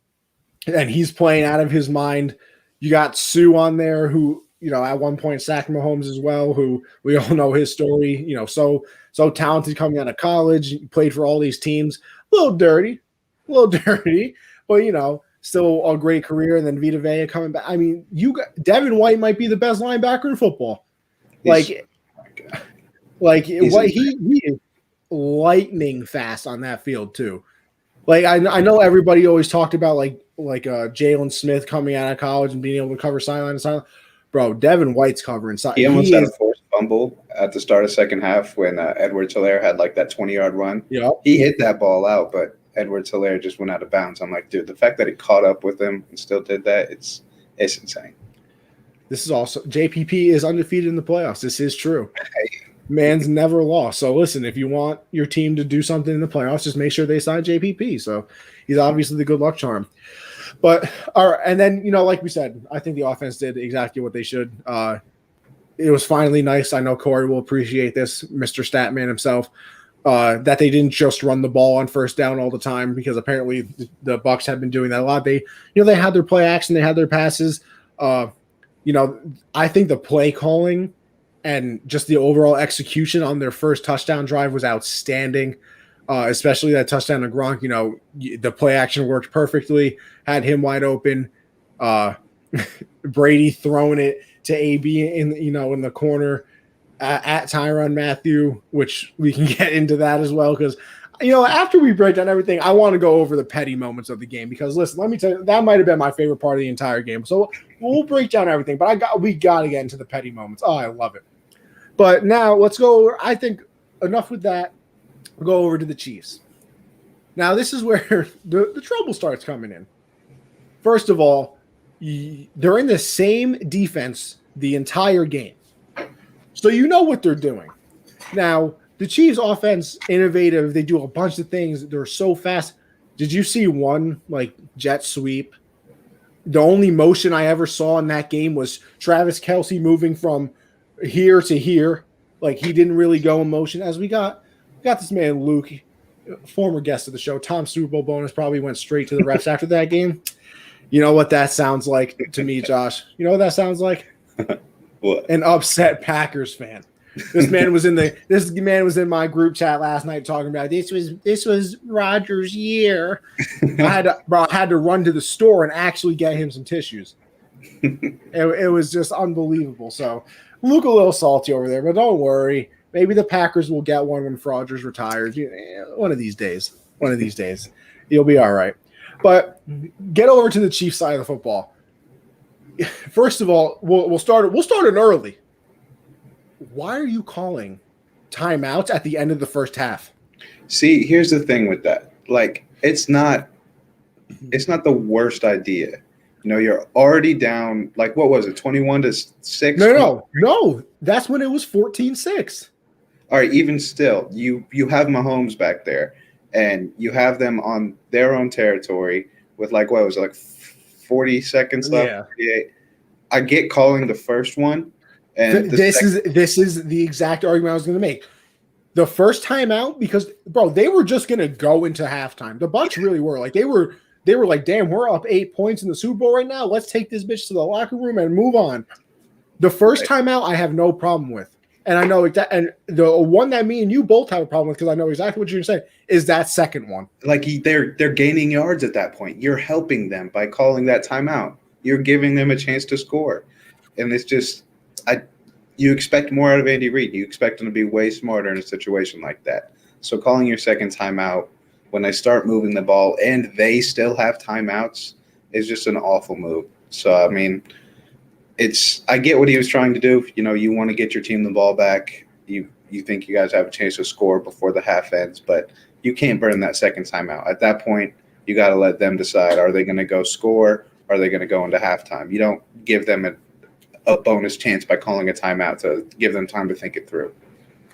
he's playing out of his mind. You got Sue on there who, at one point sacked Mahomes as well, who we all know his story, so talented coming out of college, he played for all these teams, a little dirty, but still a great career. And then Vita Vea coming back. I mean, Devin White might be the best linebacker in football. He is lightning fast on that field too. Like I know everybody always talked about like Jalen Smith coming out of college and being able to cover sideline to sideline. Bro, Devin White's covering sideline. He almost had a forced fumble at the start of second half when Edwards-Helaire had like that 20-yard run. Yeah, he hit that ball out, but Edwards-Helaire just went out of bounds. I'm like, dude, the fact that he caught up with him and still did that, it's insane. This is also JPP is undefeated in the playoffs. This is true. Man's never lost. So listen, if you want your team to do something in the playoffs, just make sure they sign JPP. So he's obviously the good luck charm. But all right, and then like we said, I think the offense did exactly what they should. It was finally nice. I know Corey will appreciate this, Mr. Statman himself, that they didn't just run the ball on first down all the time, because apparently the Bucs have been doing that a lot. They had their play action, they had their passes. I think the play calling and just the overall execution on their first touchdown drive was outstanding. Especially that touchdown to Gronk. The play action worked perfectly, had him wide open. Brady throwing it to AB in the corner at Tyrann Mathieu, which we can get into that as well, because after we break down everything, I want to go over the petty moments of the game, because listen, let me tell you, that might have been my favorite part of the entire game. So we'll break down everything, but we got to get into the petty moments. Oh, I love it. But now let's go over, I think enough with that. We'll go over to the Chiefs. Now this is where the trouble starts coming in. First of all, they're in the same defense the entire game. So you know what they're doing. Now, the Chiefs offense, innovative. They do a bunch of things. They're so fast. Did you see one jet sweep? The only motion I ever saw in that game was Travis Kelce moving from here to here. He didn't really go in motion. As we got this man, Luke, former guest of the show, Tom Super Bowl bonus, probably went straight to the refs after that game. You know what that sounds like to me, Josh? You know what that sounds like? What? An upset Packers fan. This man was in my group chat last night talking about this was Rodgers' year. I had to run to the store and actually get him some tissues. It was just unbelievable. So Luke a little salty over there, but don't worry. Maybe the Packers will get one when Rodgers retires. One of these days. You'll be all right. But get over to the Chiefs side of the football. First of all, we'll start it early. Why are you calling timeouts at the end of the first half? See, here's the thing with that. It's not the worst idea. You're already down, what was it, 21-6? No. That's when it was 14-6. All right, even still, you have Mahomes back there, and you have them on their own territory with 40 seconds left. Yeah. 48. I get calling the first one. And this is the exact argument I was going to make. The first timeout, because they were just going to go into halftime. The Bucs really were they were like, damn, we're up 8 points in the Super Bowl right now. Let's take this bitch to the locker room and move on. The first timeout, I have no problem with, and I know that. And the one that me and you both have a problem with, because I know exactly what you're saying, is that second one. They're gaining yards at that point. You're helping them by calling that timeout. You're giving them a chance to score, and it's just you expect more out of Andy Reid. You expect him to be way smarter in a situation like that. So calling your second timeout when they start moving the ball and they still have timeouts is just an awful move. So, I mean, I get what he was trying to do. You want to get your team the ball back. You think you guys have a chance to score before the half ends, but you can't burn that second timeout. At that point, you got to let them decide, are they going to go score? Or are they going to go into halftime? You don't give them a bonus chance by calling a timeout to give them time to think it through.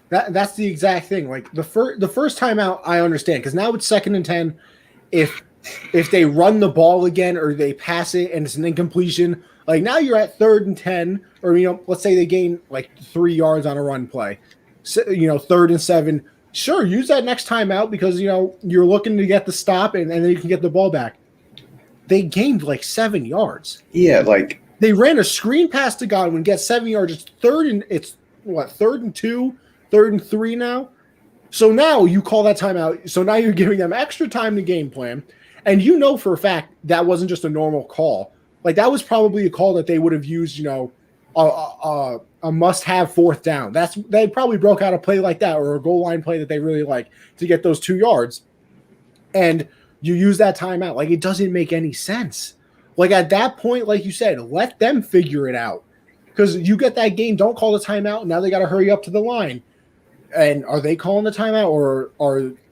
That's the exact thing. The first timeout, I understand, because now it's 2nd and 10. If they run the ball again or they pass it and it's an incompletion, now you're at 3rd and 10, or let's say they gain 3 yards on a run play. So, 3rd and 7. Sure, use that next timeout because you're looking to get the stop and then you can get the ball back. They gained 7 yards. Yeah, they ran a screen pass to Godwin, get 7 yards. It's 3rd and 2, 3rd and 3 now. So now you call that timeout. So now you're giving them extra time to game plan, and for a fact that wasn't just a normal call. That was probably a call that they would have used. A must-have 4th down. They probably broke out a play like that or a goal line play that they really like to get those 2 yards, and you use that timeout. It doesn't make any sense. At that point, like you said, let them figure it out. Because you get that game, don't call the timeout. Now they got to hurry up to the line. And are they calling the timeout, or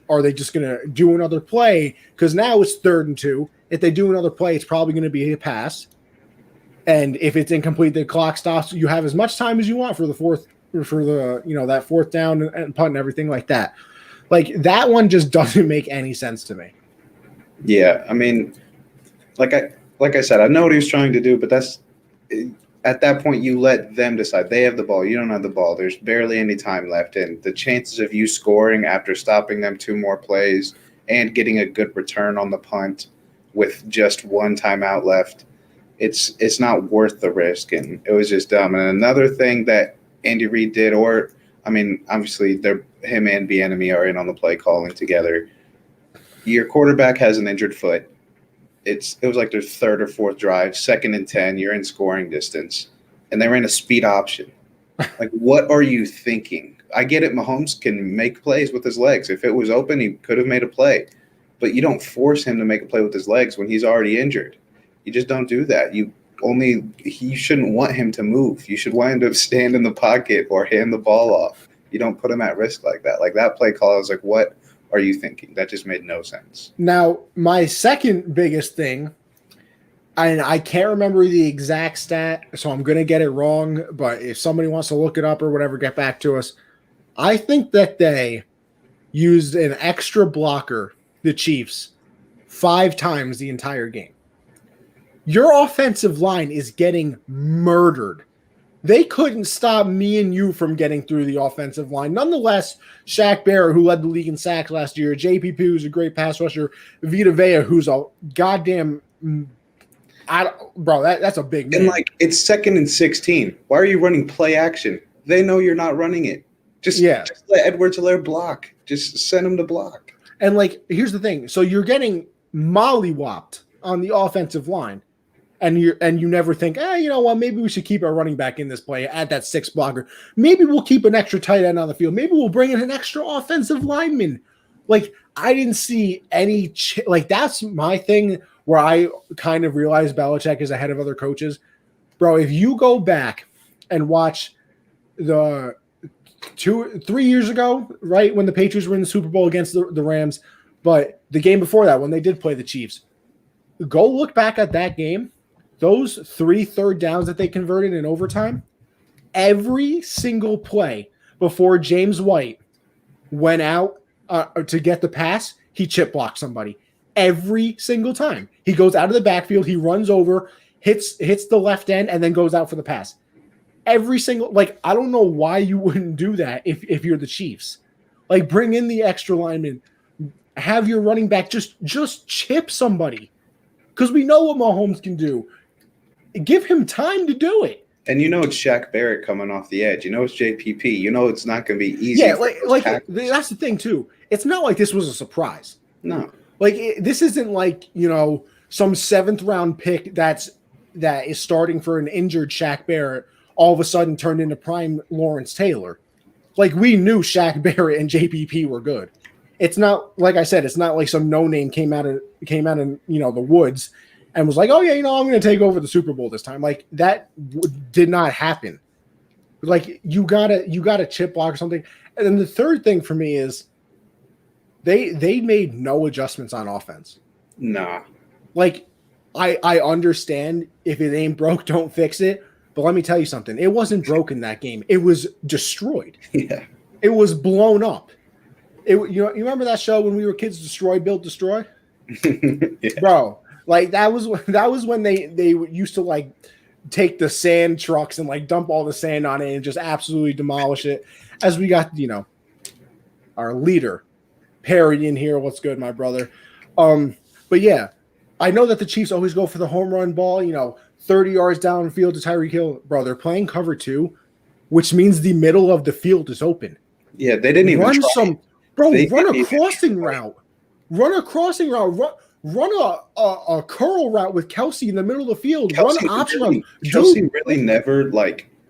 are they just going to do another play? Because now it's 3rd and 2. If they do another play, it's probably going to be a pass. And if it's incomplete, the clock stops. You have as much time as you want for the that 4th down and punt and everything like that. That one just doesn't make any sense to me. Yeah, I mean, like I said, I know what he was trying to do, but that's at that point you let them decide. They have the ball. You don't have the ball. There's barely any time left, and the chances of you scoring after stopping them 2 more plays and getting a good return on the punt with just 1 timeout left, it's not worth the risk, and it was just dumb. And another thing that Andy Reid did, or I mean, obviously, him and Bieniemy are in on the play calling together. Your quarterback has an injured foot. It was like their third or fourth drive, 2nd and 10. You're in scoring distance, and they ran a speed option. Like, what are you thinking? I get it. Mahomes can make plays with his legs. If it was open, he could have made a play. But you don't force him to make a play with his legs when he's already injured. You just don't do that. You shouldn't want him to move. You should want him to stand in the pocket or hand the ball off. You don't put him at risk like that. Like that play call, I was like, what are you thinking? That just made no sense. Now, my second biggest thing, and I can't remember the exact stat, so I'm going to get it wrong, but if somebody wants to look it up or whatever, get back to us. I think that they used an extra blocker, the Chiefs, 5 times the entire game. Your offensive line is getting murdered. They couldn't stop me and you from getting through the offensive line. Nonetheless, Shaq Barrett, who led the league in sacks last year, JPP, who's a great pass rusher, Vita Vea, who's a goddamn that's a big man. And like it's 2nd and 16. Why are you running play action? They know you're not running it. Just let Edwards-Helaire block. Just send him to block. And like, here's the thing. So you're getting mollywopped on the offensive line. And you never think, you know what, maybe we should keep our running back in this play, add that 6th blocker. Maybe we'll keep an extra tight end on the field. Maybe we'll bring in an extra offensive lineman. Like, I didn't see any that's my thing where I kind of realized Belichick is ahead of other coaches. Bro, if you go back and watch the 3 years ago, right, when the Patriots were in the Super Bowl against the Rams, but the game before that when they did play the Chiefs, go look back at that game. Those 3 third downs that they converted in overtime, every single play before James White went out to get the pass, he chip blocked somebody. Every single time. He goes out of the backfield, he runs over, hits the left end, and then goes out for the pass. Every single, I don't know why you wouldn't do that if you're the Chiefs. Like, bring in the extra lineman. Have your running back just chip somebody. Because we know what Mahomes can do. Give him time to do it. And you know it's Shaq Barrett coming off the edge. You know it's JPP. You know it's not going to be easy. Yeah, that's the thing, too. It's not like this was a surprise. No. This isn't like, some 7th-round pick that is starting for an injured Shaq Barrett all of a sudden turned into prime Lawrence Taylor. Like, we knew Shaq Barrett and JPP were good. It's not, like I said, it's not like some no-name came out in, the woods and was like, oh, yeah, I'm going to take over the Super Bowl this time. Like, that did not happen. Like, you gotta chip block or something. And then the third thing for me is they made no adjustments on offense. Nah. Like, I understand if it ain't broke, don't fix it. But let me tell you something. It wasn't broken that game. It was destroyed. Yeah. It was blown up. You remember that show when we were kids, Destroy, Build, Destroy? Yeah. Bro, that was when they used to take the sand trucks and dump all the sand on it and just absolutely demolish it. As we got, our leader, Perry, in here. What's good, my brother? But yeah, I know that the Chiefs always go for the home run ball, 30 yards downfield to Tyreek Hill. Bro, they're playing cover 2, which means the middle of the field is open. Yeah, they didn't even run try. Run a crossing route. Run a crossing route. Run a curl route with Kelsey in the middle of the field. Run an option route. Kelsey really never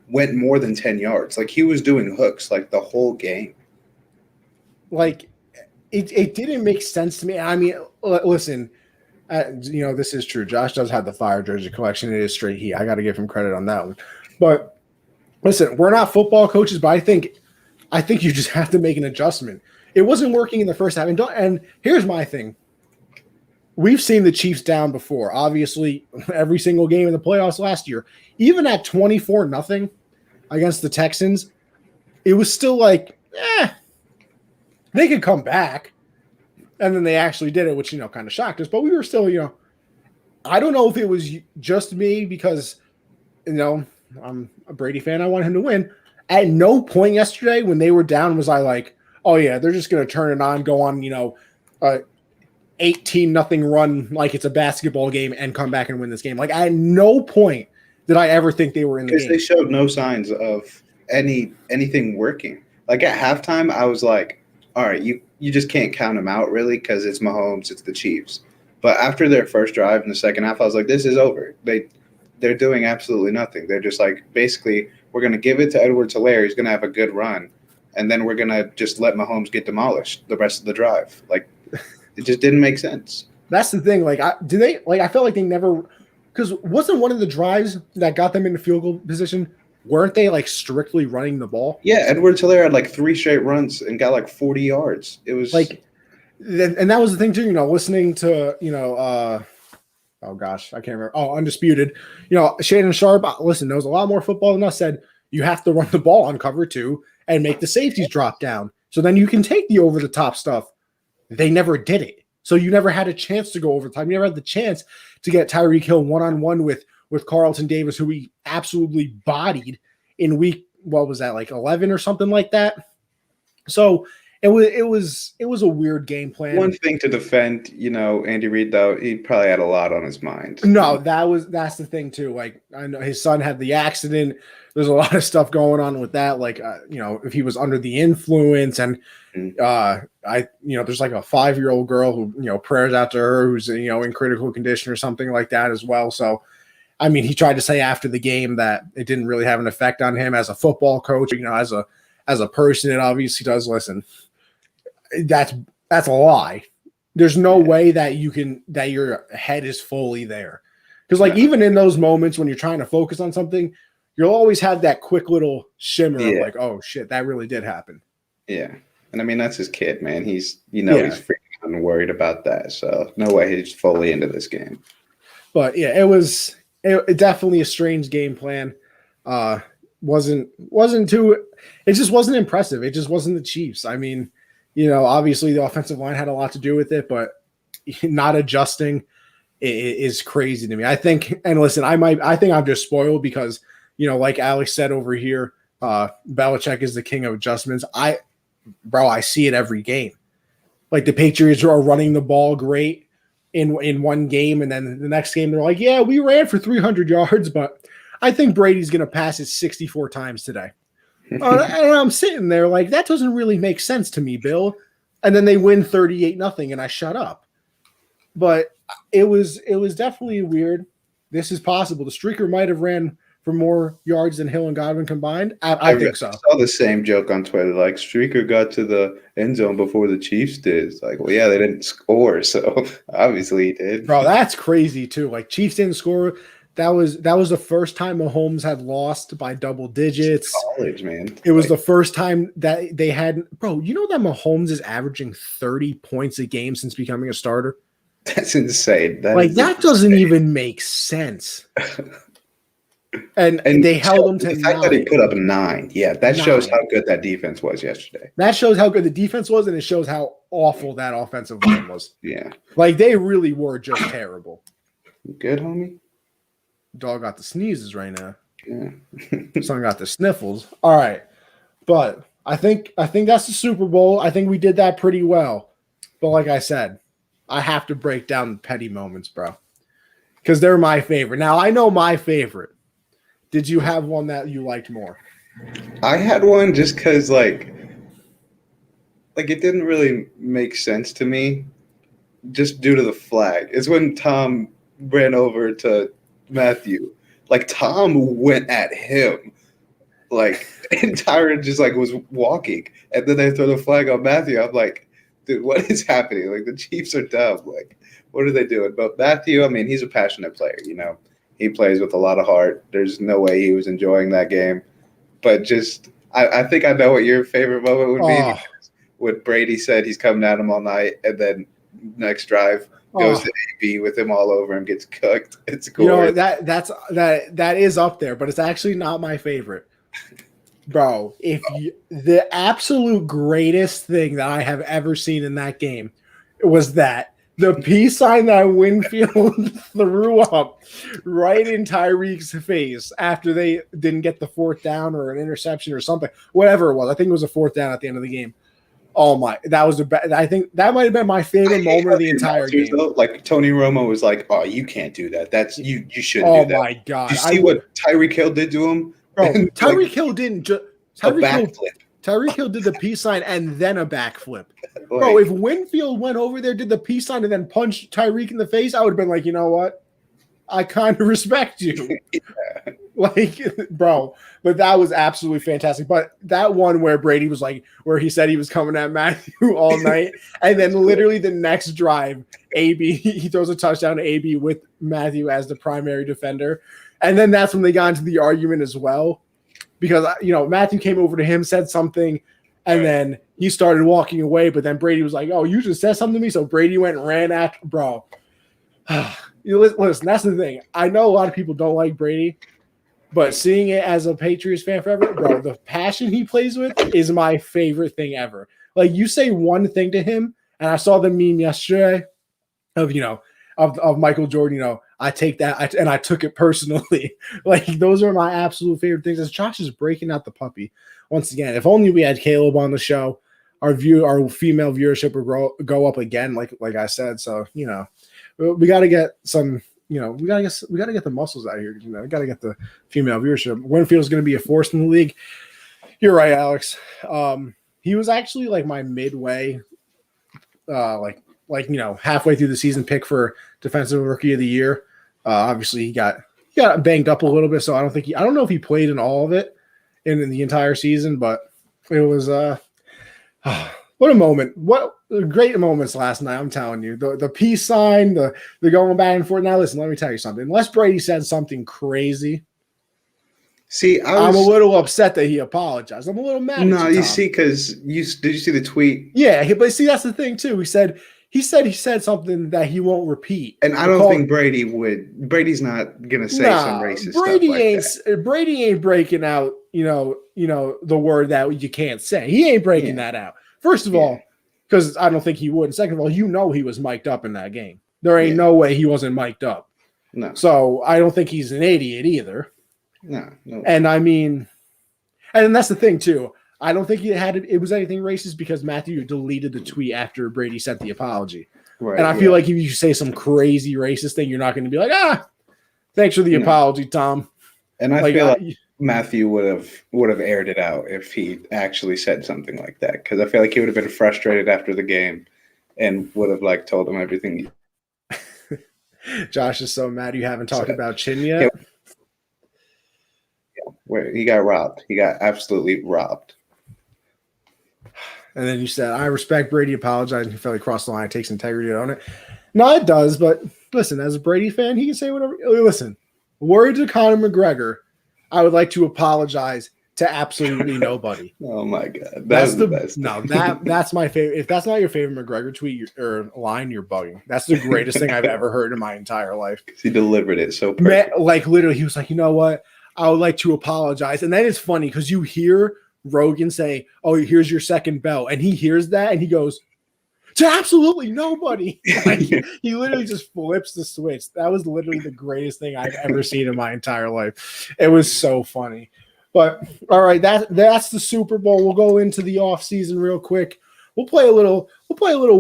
went more than 10 yards. He was doing hooks the whole game. It didn't make sense to me. I mean, listen, this is true. Josh does have the fire jersey collection. It is straight heat. I got to give him credit on that one. But listen, we're not football coaches, but I think you just have to make an adjustment. It wasn't working in the first half. And here's my thing. We've seen the Chiefs down before. Obviously, every single game in the playoffs last year, even at 24-0 against the Texans, it was still they could come back. And then they actually did it, which, kind of shocked us. But we were still, I don't know if it was just me because, I'm a Brady fan. I want him to win. At no point yesterday when they were down was I like, oh, yeah, they're just going to turn it on, go on, 18-0 run like it's a basketball game and come back and win this game. At no point did I ever think they were in the game. Because they showed no signs of anything working. Like at halftime, I was like, all right, you just can't count them out really because it's Mahomes, it's the Chiefs. But after their first drive in the second half, I was like, this is over. They're doing absolutely nothing. They're just like, basically, we're going to give it to Edwards-Helaire. He's going to have a good run. And then we're going to just let Mahomes get demolished the rest of the drive. Like, it just didn't make sense. That's the thing. Like, I felt like they never – because wasn't one of the drives that got them into field goal position, weren't they, like, strictly running the ball? Yeah, Edwards-Helaire had, like, 3 straight runs and got, like, 40 yards. It was – like, and that was the thing, too, listening to, oh, gosh, I can't remember. Oh, Undisputed. Shannon Sharp, listen, knows a lot more football than us, said you have to run the ball on cover 2 and make the safeties drop down. So then you can take the over-the-top stuff. They never did it. So you never had a chance to go overtime. You never had the chance to get Tyreek Hill one-on-one with Carlton Davis, who he absolutely bodied in week, what was that, like 11 or something like that? So it was a weird game plan. One thing to defend, Andy Reid, though, he probably had a lot on his mind. No, that's the thing too. Like, I know his son had the accident. There's a lot of stuff going on with that. Like, if he was under the influence, and there's like a 5-year-old girl who prayers out to her who's in critical condition or something like that as well. So, I mean, he tried to say after the game that it didn't really have an effect on him as a football coach. As a person, it obviously does. Listen, that's a lie. There's no way that your head is fully there. Because even in those moments when you're trying to focus on something, you'll always have that quick little shimmer of like, oh shit, that really did happen. Yeah. And I mean, that's his kid, man. He's he's freaking out and worried about that. So no way he's fully into this game. But yeah, it definitely a strange game plan. Wasn't too, it just wasn't impressive. It just wasn't the Chiefs. I mean, obviously the offensive line had a lot to do with it, but not adjusting is crazy to me. I think, and listen, I think I'm just spoiled because, like Alex said over here, Belichick is the king of adjustments. I see it every game. Like the Patriots are running the ball great in one game, and then the next game they're like, yeah, we ran for 300 yards, but I think Brady's going to pass it 64 times today. And I'm sitting there like, that doesn't really make sense to me, Bill. And then they win 38-0, and I shut up. But it was definitely weird. This is possible. The streaker might have ran for more yards than Hill and Godwin combined. I think so. I saw the same joke on Twitter. Like, streaker got to the end zone before the Chiefs did. It's like, well, yeah, they didn't score, so obviously he did. Bro, that's crazy too. Like, Chiefs didn't score. That was the first time Mahomes had lost by double digits. It's college, man. It was the first time that they had. Bro, you know that Mahomes is averaging 30 points a game since becoming a starter? That's insane. That doesn't even make sense. And they held him to 9. The fact that he put up 9, that shows how good that defense was yesterday. That shows how good the defense was, and it shows how awful that offensive line was. Yeah. Like, they really were just terrible. You good, homie? Dog got the sneezes right now. Yeah. Son got the sniffles. All right. But I think that's the Super Bowl. I think we did that pretty well. But like I said, I have to break down the petty moments, bro. Because they're my favorite. Now, I know my favorite. Did you have one that you liked more? I had one just because, like it didn't really make sense to me just due to the flag. It's when Tom ran over to Matthew. Like, Tom went at him. Like, and Tyron just, was walking. And then they throw the flag on Matthew. I'm like, dude, what is happening? Like, the Chiefs are dumb. Like, what are they doing? But Matthew, I mean, he's a passionate player, He plays with a lot of heart. There's no way he was enjoying that game. But just, I think I know what your favorite moment would be. When Brady said he's coming at him all night, and then next drive goes to AB with him all over him, gets cooked. It's cool. That is up there, but it's actually not my favorite. Bro, the absolute greatest thing that I have ever seen in that game was that the peace sign that Winfield threw up right in Tyreek's face after they didn't get the 4th down or an interception or something, whatever it was. I think it was a 4th down at the end of the game. Oh my, that was I think that might have been my favorite moment of the entire game. Though, like, Tony Romo was like, "Oh, you can't do that. That's you shouldn't do that." Oh my God. Did you see what Tyreek Hill did to him? Bro, Tyreek Hill didn't A backflip. Tyreek Hill did the peace sign and then a backflip. Like, Bro, if Winfield went over there, did the peace sign, and then punched Tyreek in the face, I would have been like, you know what? I kind of respect you. yeah. Like, bro, but that was absolutely fantastic. But that one where Brady was like, where he said he was coming at Matthew all night, and then literally the next drive, AB, he throws a touchdown to AB with Matthew as the primary defender. And then that's when they got into the argument as well. Because, Matthew came over to him, said something, and then he started walking away. But then Brady was like, oh, you just said something to me? So Brady went and ran after, bro. Listen, that's the thing. I know a lot of people don't like Brady, but seeing it as a Patriots fan forever, bro, the passion he plays with is my favorite thing ever. Like, you say one thing to him, and I saw the meme yesterday of Michael Jordan, I take that and I took it personally. Like, those are my absolute favorite things. As Josh is breaking out the puppy once again, if only we had Caleb on the show, our female viewership would go up again, like I said. So, we got to get some, we got to get the muscles out here. We got to get the female viewership. Winfield's going to be a force in the league. You're right, Alex. He was actually like my midway, halfway through the season pick for defensive rookie of the year. Obviously he got banged up a little bit, so I don't know if he played in all of it in the entire season, but it was what a moment. What great moments last night, I'm telling you. The peace sign, the going back and forth. Now listen, let me tell you something. Unless Brady said something crazy, see, I'm a little upset that he apologized. I'm a little mad. No, you see, because did you see the tweet? Yeah, but see, that's the thing too. He said something that he won't repeat. And I don't think Brady would. Brady's not gonna say some racist stuff like that. Brady ain't breaking out, the word that you can't say. He ain't breaking that out. First of all, because I don't think he would. And second of all, he was mic'd up in that game. There ain't no way he wasn't mic'd up. No. So I don't think he's an idiot either. No. And I mean, and that's the thing too. I don't think it was anything racist because Matthew deleted the tweet after Brady sent the apology. Right, and I feel like if you say some crazy racist thing, you're not going to be like, thanks for the apology, Tom. And I feel like Matthew would have aired it out if he actually said something like that, because I feel like he would have been frustrated after the game and would have told him everything. Josh is so mad you haven't talked about Chin yet. Where he got robbed. He got absolutely robbed. And then you said, I respect Brady apologizing. He felt he crossed the line. It takes integrity to own it. No, it does. But listen, as a Brady fan, he can say whatever. Listen, word to Conor McGregor, I would like to apologize to absolutely nobody. Oh, my God. That's the best. No, that's my favorite. If that's not your favorite McGregor tweet or line, you're bugging. That's the greatest thing I've ever heard in my entire life. He delivered it so perfect. Literally, he was like, you know what? I would like to apologize. And then it's funny because you hear Rogan say, oh, here's your second belt. And he hears that and he goes, to absolutely nobody. He literally just flips the switch. That was literally the greatest thing I've ever seen in my entire life. It was so funny. But all right, that's the Super Bowl. We'll go into the offseason real quick. We'll play a little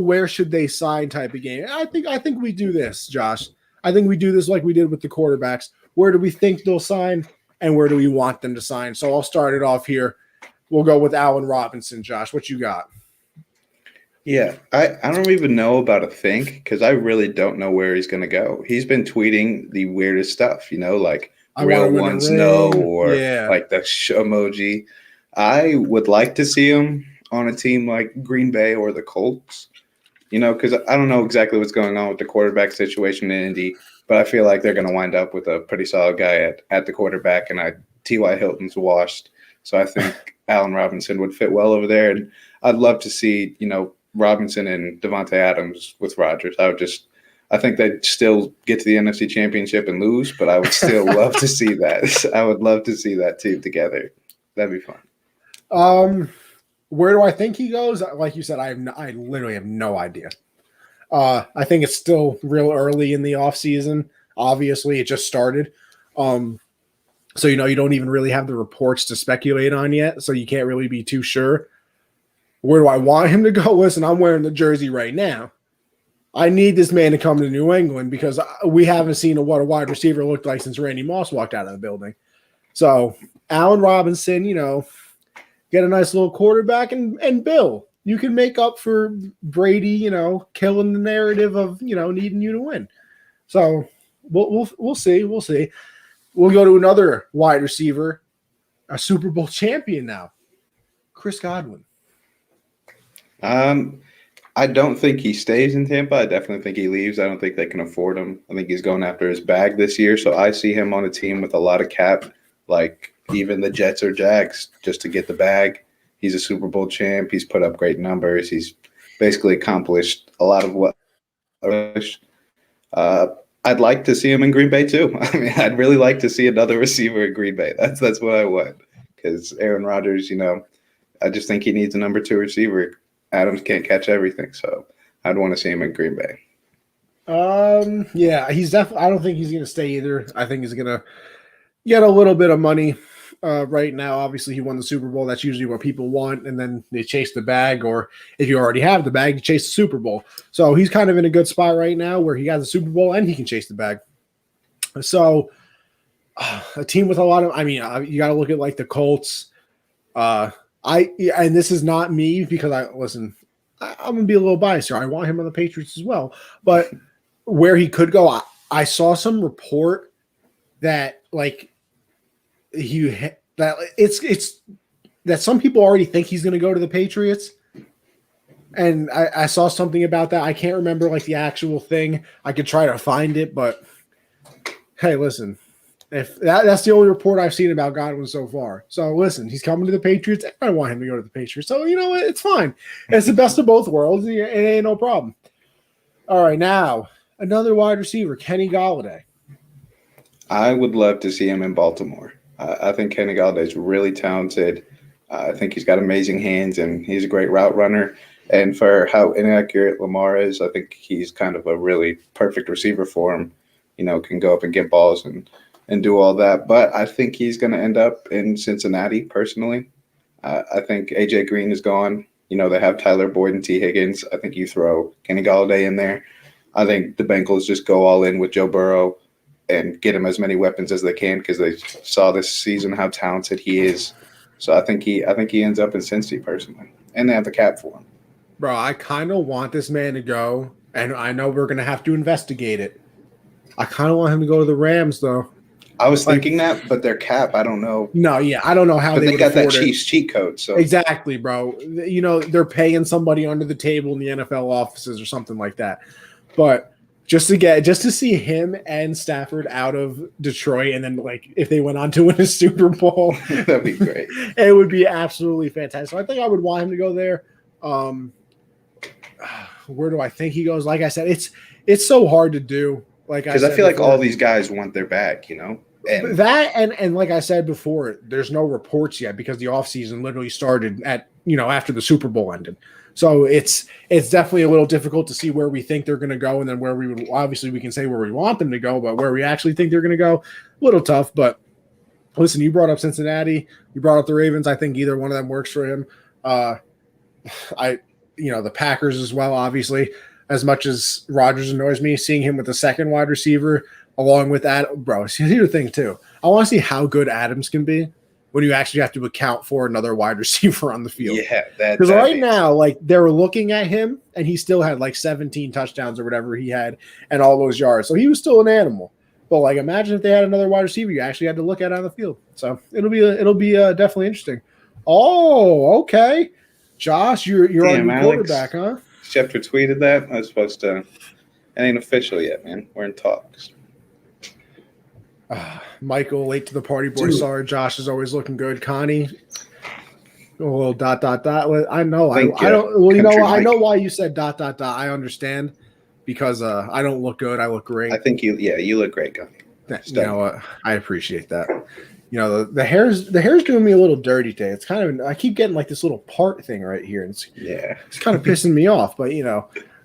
where should they sign type of game. I think we do this, Josh. I think we do this like we did with the quarterbacks. Where do we think they'll sign and where do we want them to sign? So I'll start it off here. We'll go with Allen Robinson. Josh, what you got? Yeah, I don't even know about a think because I really don't know where he's going to go. He's been tweeting the weirdest stuff, like real ones no, or like the emoji. I would like to see him on a team like Green Bay or the Colts, because I don't know exactly what's going on with the quarterback situation in Indy, but I feel like they're going to wind up with a pretty solid guy at the quarterback, and T.Y. Hilton's washed. So I think Allen Robinson would fit well over there, and I'd love to see, Robinson and Devontae Adams with Rodgers. I think they'd still get to the NFC Championship and lose, but I would still love to see that. I would love to see that team together. That'd be fun. Where do I think he goes? Like you said, I literally have no idea. I think it's still real early in the offseason. Obviously, it just started. So, you don't even really have the reports to speculate on yet, so you can't really be too sure. Where do I want him to go? Listen, I'm wearing the jersey right now. I need this man to come to New England because we haven't seen what a wide receiver looked like since Randy Moss walked out of the building. So, Allen Robinson, get a nice little quarterback, and Bill, you can make up for Brady, killing the narrative of needing you to win. So we'll see. We'll see. We'll go to another wide receiver, a Super Bowl champion now, Chris Godwin. I don't think he stays in Tampa. I definitely think he leaves. I don't think they can afford him. I think he's going after his bag this year. So I see him on a team with a lot of cap, like even the Jets or Jags, just to get the bag. He's a Super Bowl champ. He's put up great numbers. He's basically accomplished a lot of what I'd like to see him in Green Bay too. I mean, I'd really like to see another receiver in Green Bay. That's what I want, because Aaron Rodgers, I just think he needs a number 2 receiver. Adams can't catch everything, so I'd want to see him in Green Bay. Yeah, he's definitely. I don't think he's going to stay either. I think he's going to get a little bit of money right now. Obviously, he won the Super Bowl. That's usually what people want, and then they chase the bag. Or if you already have the bag, you chase the Super Bowl. So he's kind of in a good spot right now where he has the Super Bowl and he can chase the bag. So a team with a lot of. I mean, you got to look at like the Colts. And this is not me because I'm gonna be a little biased here. I want him on the Patriots as well, but where he could go, I saw some report that it's that some people already think he's gonna go to the Patriots, and I saw something about that. I can't remember the actual thing. I could try to find it, but hey, listen. If that's the only report I've seen about Godwin so far. So listen, he's coming to the Patriots. I want him to go to the Patriots. So you know what? It's fine. It's the best of both worlds. It ain't no problem. All right, now another wide receiver, Kenny Golladay. I would love to see him in Baltimore. I think Kenny Golladay is really talented. I think he's got amazing hands, and he's a great route runner. And for how inaccurate Lamar is, I think he's kind of a really perfect receiver for him. Can go up and get balls and do all that. But I think he's going to end up in Cincinnati, personally. I think A.J. Green is gone. They have Tyler Boyd and T. Higgins. I think you throw Kenny Golladay in there. I think the Bengals just go all in with Joe Burrow and get him as many weapons as they can, because they saw this season how talented he is. So I think he ends up in Cincy, personally. And they have the cap for him. Bro, I kind of want this man to go, and I know we're going to have to investigate it. I kind of want him to go to the Rams, though. I was thinking that, but their cap, I don't know. No, yeah, I don't know how they got that Chiefs cheat code. So exactly, bro. They're paying somebody under the table in the NFL offices or something like that. But just to see him and Stafford out of Detroit, and then if they went on to win a Super Bowl, that'd be great. It would be absolutely fantastic. So I think I would want him to go there. Where do I think he goes? Like I said, it's so hard to do. Because I feel like all these guys want their bag, And that and like I said before, there's no reports yet because the offseason literally started at after the Super Bowl ended. So it's definitely a little difficult to see where we think they're going to go, and then where we can say where we want them to go, but where we actually think they're going to go, a little tough. But listen, you brought up Cincinnati, you brought up the Ravens. I think either one of them works for him. The Packers as well, obviously. As much as Rodgers annoys me, seeing him with the second wide receiver along with that, bro. Here's the thing too. I want to see how good Adams can be when you actually have to account for another wide receiver on the field. Yeah, because right now, they're looking at him, and he still had 17 touchdowns or whatever he had, and all those yards. So he was still an animal. But imagine if they had another wide receiver you actually had to look at on the field. So it'll be definitely interesting. Oh, okay, Josh, you're on your quarterback, huh? Schefter tweeted that. I was supposed to. It ain't official yet, man. We're in talks. Michael, late to the party, boy. Dude. Sorry, Josh is always looking good. Connie, a little ... I know. I don't. Well, I know why you said ... I understand because I don't look good. I look great. I think you look great, Connie. You know what? I appreciate that. The hair's doing me a little dirty today. It's kind of, I keep getting this little part thing right here. And it's kind of pissing me off. But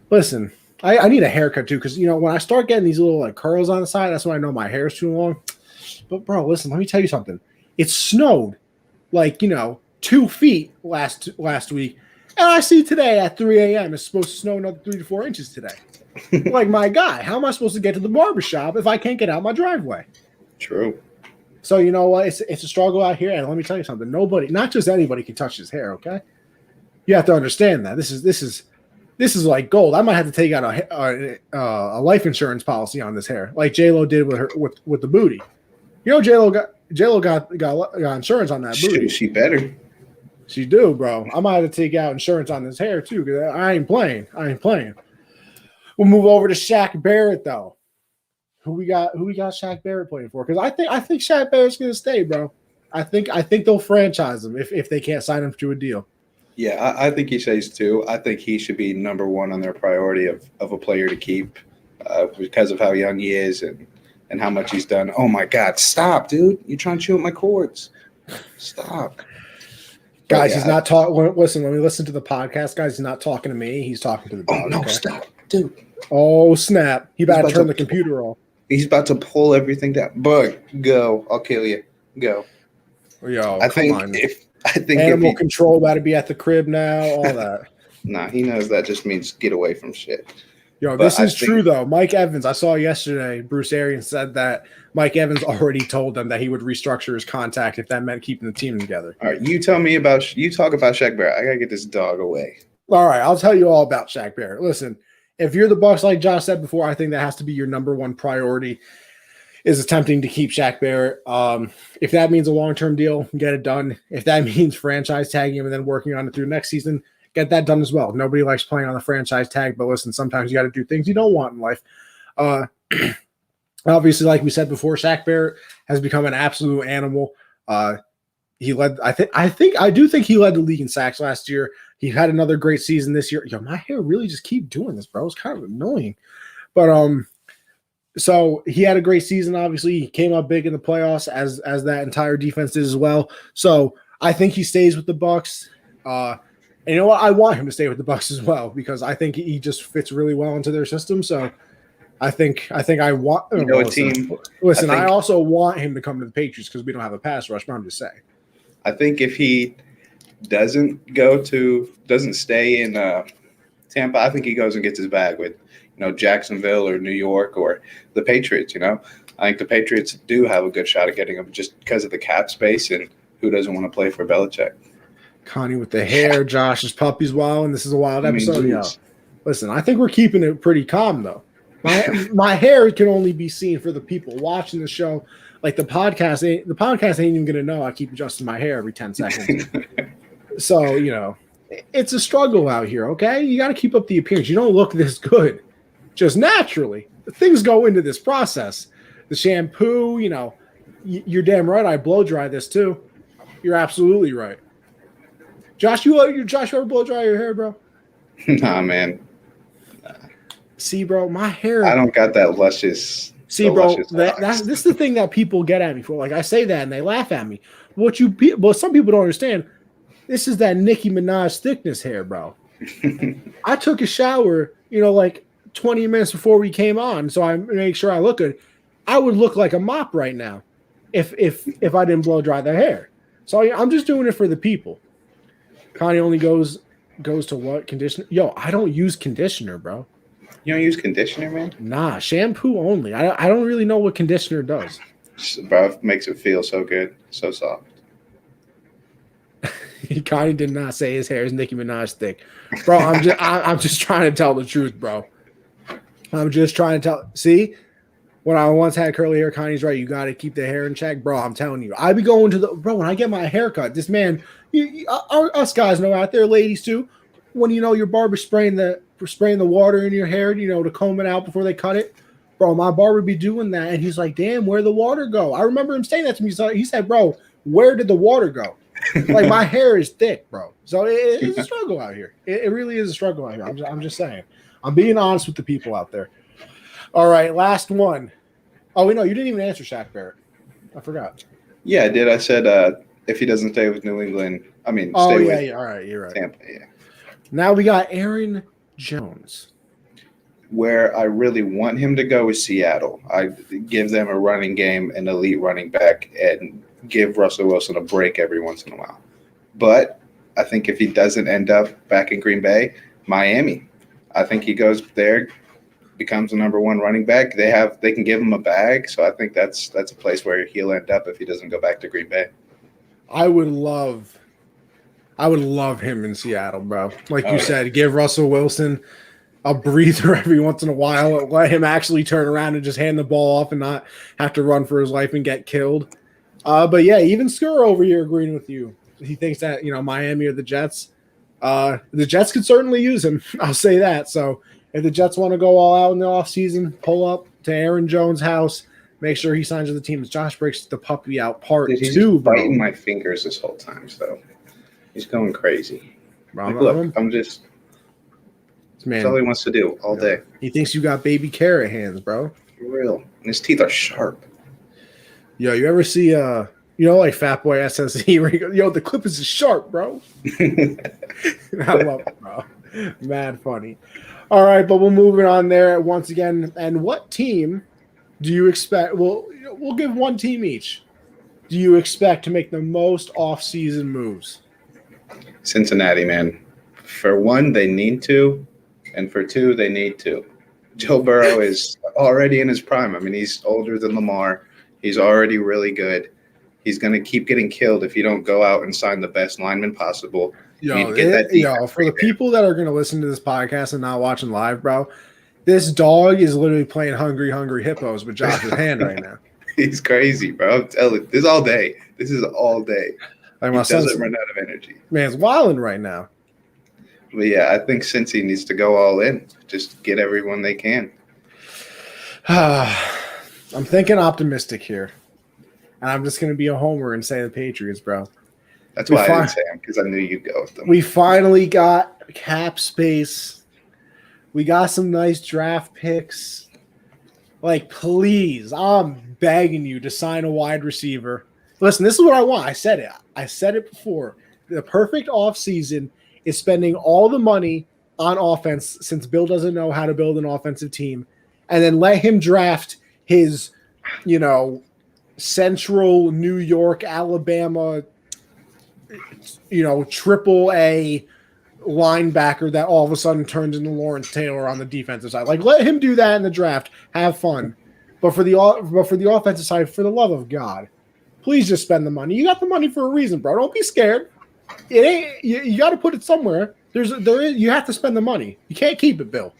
listen, I need a haircut too, because when I start getting these little curls on the side, that's when I know my hair's too long. But bro, listen, let me tell you something. It snowed 2 feet last week, and I see today at 3 a.m. it's supposed to snow another 3 to 4 inches today. My guy, how am I supposed to get to the barbershop if I can't get out my driveway? True. So you know what? It's a struggle out here, and let me tell you something. Nobody, not just anybody, can touch his hair. Okay, you have to understand that this is like gold. I might have to take out a life insurance policy on this hair, like J Lo did with her with the booty. You know, J Lo got insurance on that booty. She better. She do, bro. I might have to take out insurance on this hair too, because I ain't playing. We'll move over to Shaq Barrett though. Who we got Shaq Barrett playing for? Because I think Shaq Barrett's gonna stay, bro. I think they'll franchise him if they can't sign him to a deal. Yeah, I think he stays too. I think he should be number one on their priority of a player to keep because of how young he is and how much he's done. Oh my God, stop, dude! You're trying to chew up my cords. Stop. Guys, yeah. He's not talking. Listen, when we listen to the podcast, guys, he's not talking to me. He's talking to the dog. Oh no, okay? Stop, dude! Oh snap! He about to turn the computer off. He's about to pull everything down. Bug, go! I'll kill you. Go. Yo, I think animal control about to be at the crib now. All that. Nah, he knows that just means get away from shit. Yo, this is true though. Mike Evans, I saw yesterday. Bruce Arians said that Mike Evans already told them that he would restructure his contract if that meant keeping the team together. All right, you talk about Shaq Barrett. I gotta get this dog away. All right, I'll tell you all about Shaq Barrett. Listen, if you're the Bucks, like Josh said before, I think that has to be your number one priority. Is attempting to keep Shaq Barrett. If that means a long-term deal, get it done. If that means franchise tagging him and then working on it through next season, get that done as well. Nobody likes playing on the franchise tag, but listen, sometimes you got to do things you don't want in life. Obviously, like we said before, Shaq Barrett has become an absolute animal. He led. I do think he led the league in sacks last year. He had another great season this year. Yo, my hair really just keep doing this, bro. It's kind of annoying, but so he had a great season. Obviously, he came up big in the playoffs as that entire defense did as well. So I think he stays with the Bucks. And you know what? I want him to stay with the Bucks as well because I think he just fits really well into their system. So I think I want a team. Listen, I also want him to come to the Patriots because we don't have a pass rush. But I'm just saying. I think if he doesn't stay in Tampa, I think he goes and gets his bag with Jacksonville or New York or the Patriots. I think the Patriots do have a good shot at getting him just because of the cap space and who doesn't want to play for Belichick. Connie with the hair, Josh's puppy's wild, and this is a wild episode. Listen, I think we're keeping it pretty calm though. My hair can only be seen for the people watching the show. Like the podcast ain't even gonna know I keep adjusting my hair every 10 seconds. So it's a struggle out here. Okay, you got to keep up the appearance. You don't look this good just naturally. Things go into this process. The shampoo, you're damn right. I blow dry this too. You're absolutely right. Josh, you ever blow dry your hair, bro? Nah, man. See, bro, my hair. I don't got that luscious. See, bro, this is the thing that people get at me for. Like I say that and they laugh at me. But some people don't understand. This is that Nicki Minaj thickness hair, bro. I took a shower, like 20 minutes before we came on, so I make sure I look good. I would look like a mop right now if I didn't blow dry the hair. So I'm just doing it for the people. Connie only goes to what? Conditioner? Yo, I don't use conditioner, bro. You don't use conditioner, man? Nah, shampoo only. I don't really know what conditioner does. Bro, it makes it feel so good, so soft. Connie did not say his hair is Nicki Minaj thick, bro. I'm just trying to tell the truth, bro. I'm just trying to tell. See, when I once had curly hair, Connie's right. You got to keep the hair in check, bro. I'm telling you. I be going to bro when I get my hair cut. This man, us guys know out there, ladies too. When your barber spraying the water in your hair, to comb it out before they cut it, bro. My barber be doing that, and he's like, "Damn, where'd the water go?" I remember him saying that to me. So he said, "Bro, where did the water go?" Like my hair is thick, bro. So it's a struggle out here. It really is a struggle out here. I'm just saying. I'm being honest with the people out there. All right, last one. Oh, wait, no, you didn't even answer Shaq Barrett. I forgot. Yeah, I did. I said if he doesn't stay with New England, stay with all right, you're right. Tampa, yeah. Now we got Aaron Jones. Where I really want him to go is Seattle. I give them a running game, an elite running back, and give Russell Wilson a break every once in a while. But I think if he doesn't end up back in Green Bay, Miami. I think he goes there, becomes the number one running back, they can give him a bag. So I think that's a place where he'll end up if he doesn't go back to Green Bay. I would love him in Seattle, bro. Like you said, give Russell Wilson a breather every once in a while. Let him actually turn around and just hand the ball off and not have to run for his life and get killed. But yeah, even Skur over here agreeing with you. He thinks that, Miami or the Jets. The Jets could certainly use him. I'll say that. So if the Jets want to go all out in the offseason, pull up to Aaron Jones' house, make sure he signs with the team. As Josh breaks the puppy out part Dude, he's 2, bro. biting my fingers this whole time, so he's going crazy. Bro, Like, look, I'm just man, that's all he wants to do all day. He thinks you got baby carrot hands, bro. For real. And his teeth are sharp. Yo, you ever see like Fat Boy SSE where he goes, yo, the clip is sharp, bro. I love it, bro. Mad funny. All right, but we'll move it on there once again. And what team do you expect? We'll give one team each. Do you expect to make the most off-season moves? Cincinnati, man. For one, they need to, and for two, they need to. Joe Burrow is already in his prime. I mean, he's older than Lamar. He's already really good. He's going to keep getting killed if you don't go out and sign the best lineman possible. For the people that are going to listen to this podcast and not watching live, bro, this dog is literally playing Hungry Hungry Hippos with Josh's hand right now. He's crazy, bro. I'm telling you, this is all day. This is all day. Like he doesn't run out of energy. Man's wilding right now. But yeah, I think Cincy needs to go all in. Just get everyone they can. I'm thinking optimistic here. And I'm just going to be a homer and say the Patriots, bro. That's why I didn't say them, because I knew you'd go with them. We finally got cap space. We got some nice draft picks. Like, please, I'm begging you to sign a wide receiver. Listen, this is what I want. I said it before. The perfect offseason is spending all the money on offense since Bill doesn't know how to build an offensive team, and then let him draft his, Central New York, Alabama, triple A linebacker that all of a sudden turns into Lawrence Taylor on the defensive side. Like, let him do that in the draft. Have fun. But for the offensive side, for the love of God, please just spend the money. You got the money for a reason, bro. Don't be scared. It ain't you got to put it somewhere. You have to spend the money. You can't keep it, Bill.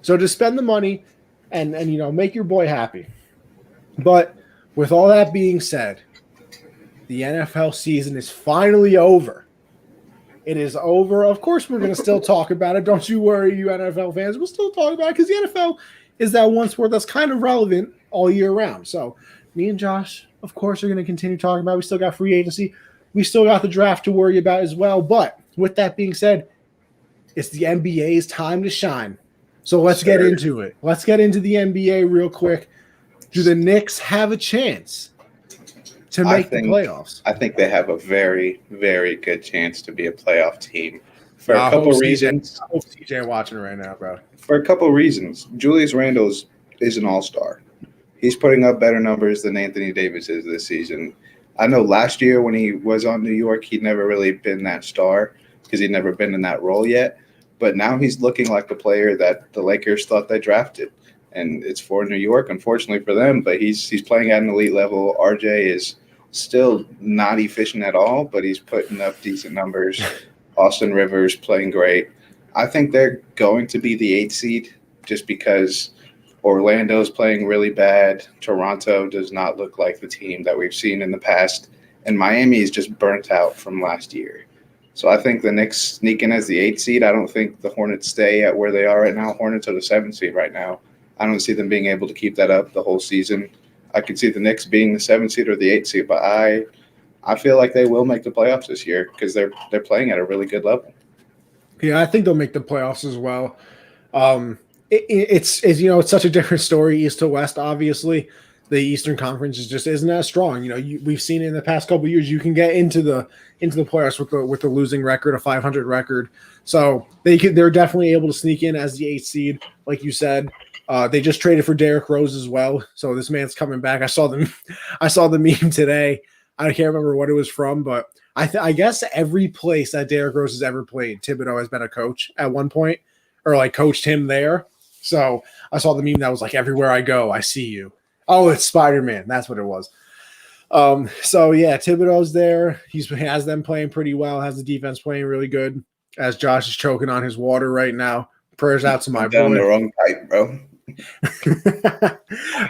So just spend the money and make your boy happy. But with all that being said, the NFL season is finally over. It is over. Of course, we're going to still talk about it. Don't you worry, you NFL fans. We'll still talk about it because the NFL is that one sport that's kind of relevant all year round. So me and Josh, of course, are going to continue talking about it. We still got free agency. We still got the draft to worry about as well. But with that being said, it's the NBA's time to shine. So let's get into it. Let's get into the NBA real quick. Do the Knicks have a chance to make the playoffs? I think they have a very, very good chance to be a playoff team for a couple reasons. I hope CJ watching right now, bro. For a couple reasons. Julius Randle is an all-star. He's putting up better numbers than Anthony Davis is this season. I know last year when he was on New York, he'd never really been that star because he'd never been in that role yet. But now he's looking like the player that the Lakers thought they drafted. And it's for New York, unfortunately for them, but he's playing at an elite level. RJ is still not efficient at all, but he's putting up decent numbers. Austin Rivers playing great. I think they're going to be the 8th seed just because Orlando's playing really bad. Toronto does not look like the team that we've seen in the past. And Miami is just burnt out from last year. So I think the Knicks sneak in as the 8th seed. I don't think the Hornets stay at where they are right now. Hornets are the 7th seed right now. I don't see them being able to keep that up the whole season. I could see the Knicks being the 7th seed or the 8th seed, but I feel like they will make the playoffs this year because they're playing at a really good level. Yeah, I think they'll make the playoffs as well. It's such a different story, East to West. Obviously, the Eastern Conference just isn't as strong. We've seen it in the past couple of years. You can get into the playoffs with the losing record, a 500 record. So they're definitely able to sneak in as the 8th seed, like you said. They just traded for Derrick Rose as well, so this man's coming back. I saw the meme today. I can't remember what it was from, but I guess every place that Derrick Rose has ever played, Thibodeau has been a coach at one point, or like coached him there. So I saw the meme that was like, everywhere I go, I see you. Oh, it's Spider-Man. That's what it was. So yeah, Thibodeau's there. He has them playing pretty well, has the defense playing really good as Josh is choking on his water right now. Prayers out to my down boy. the wrong pipe, bro.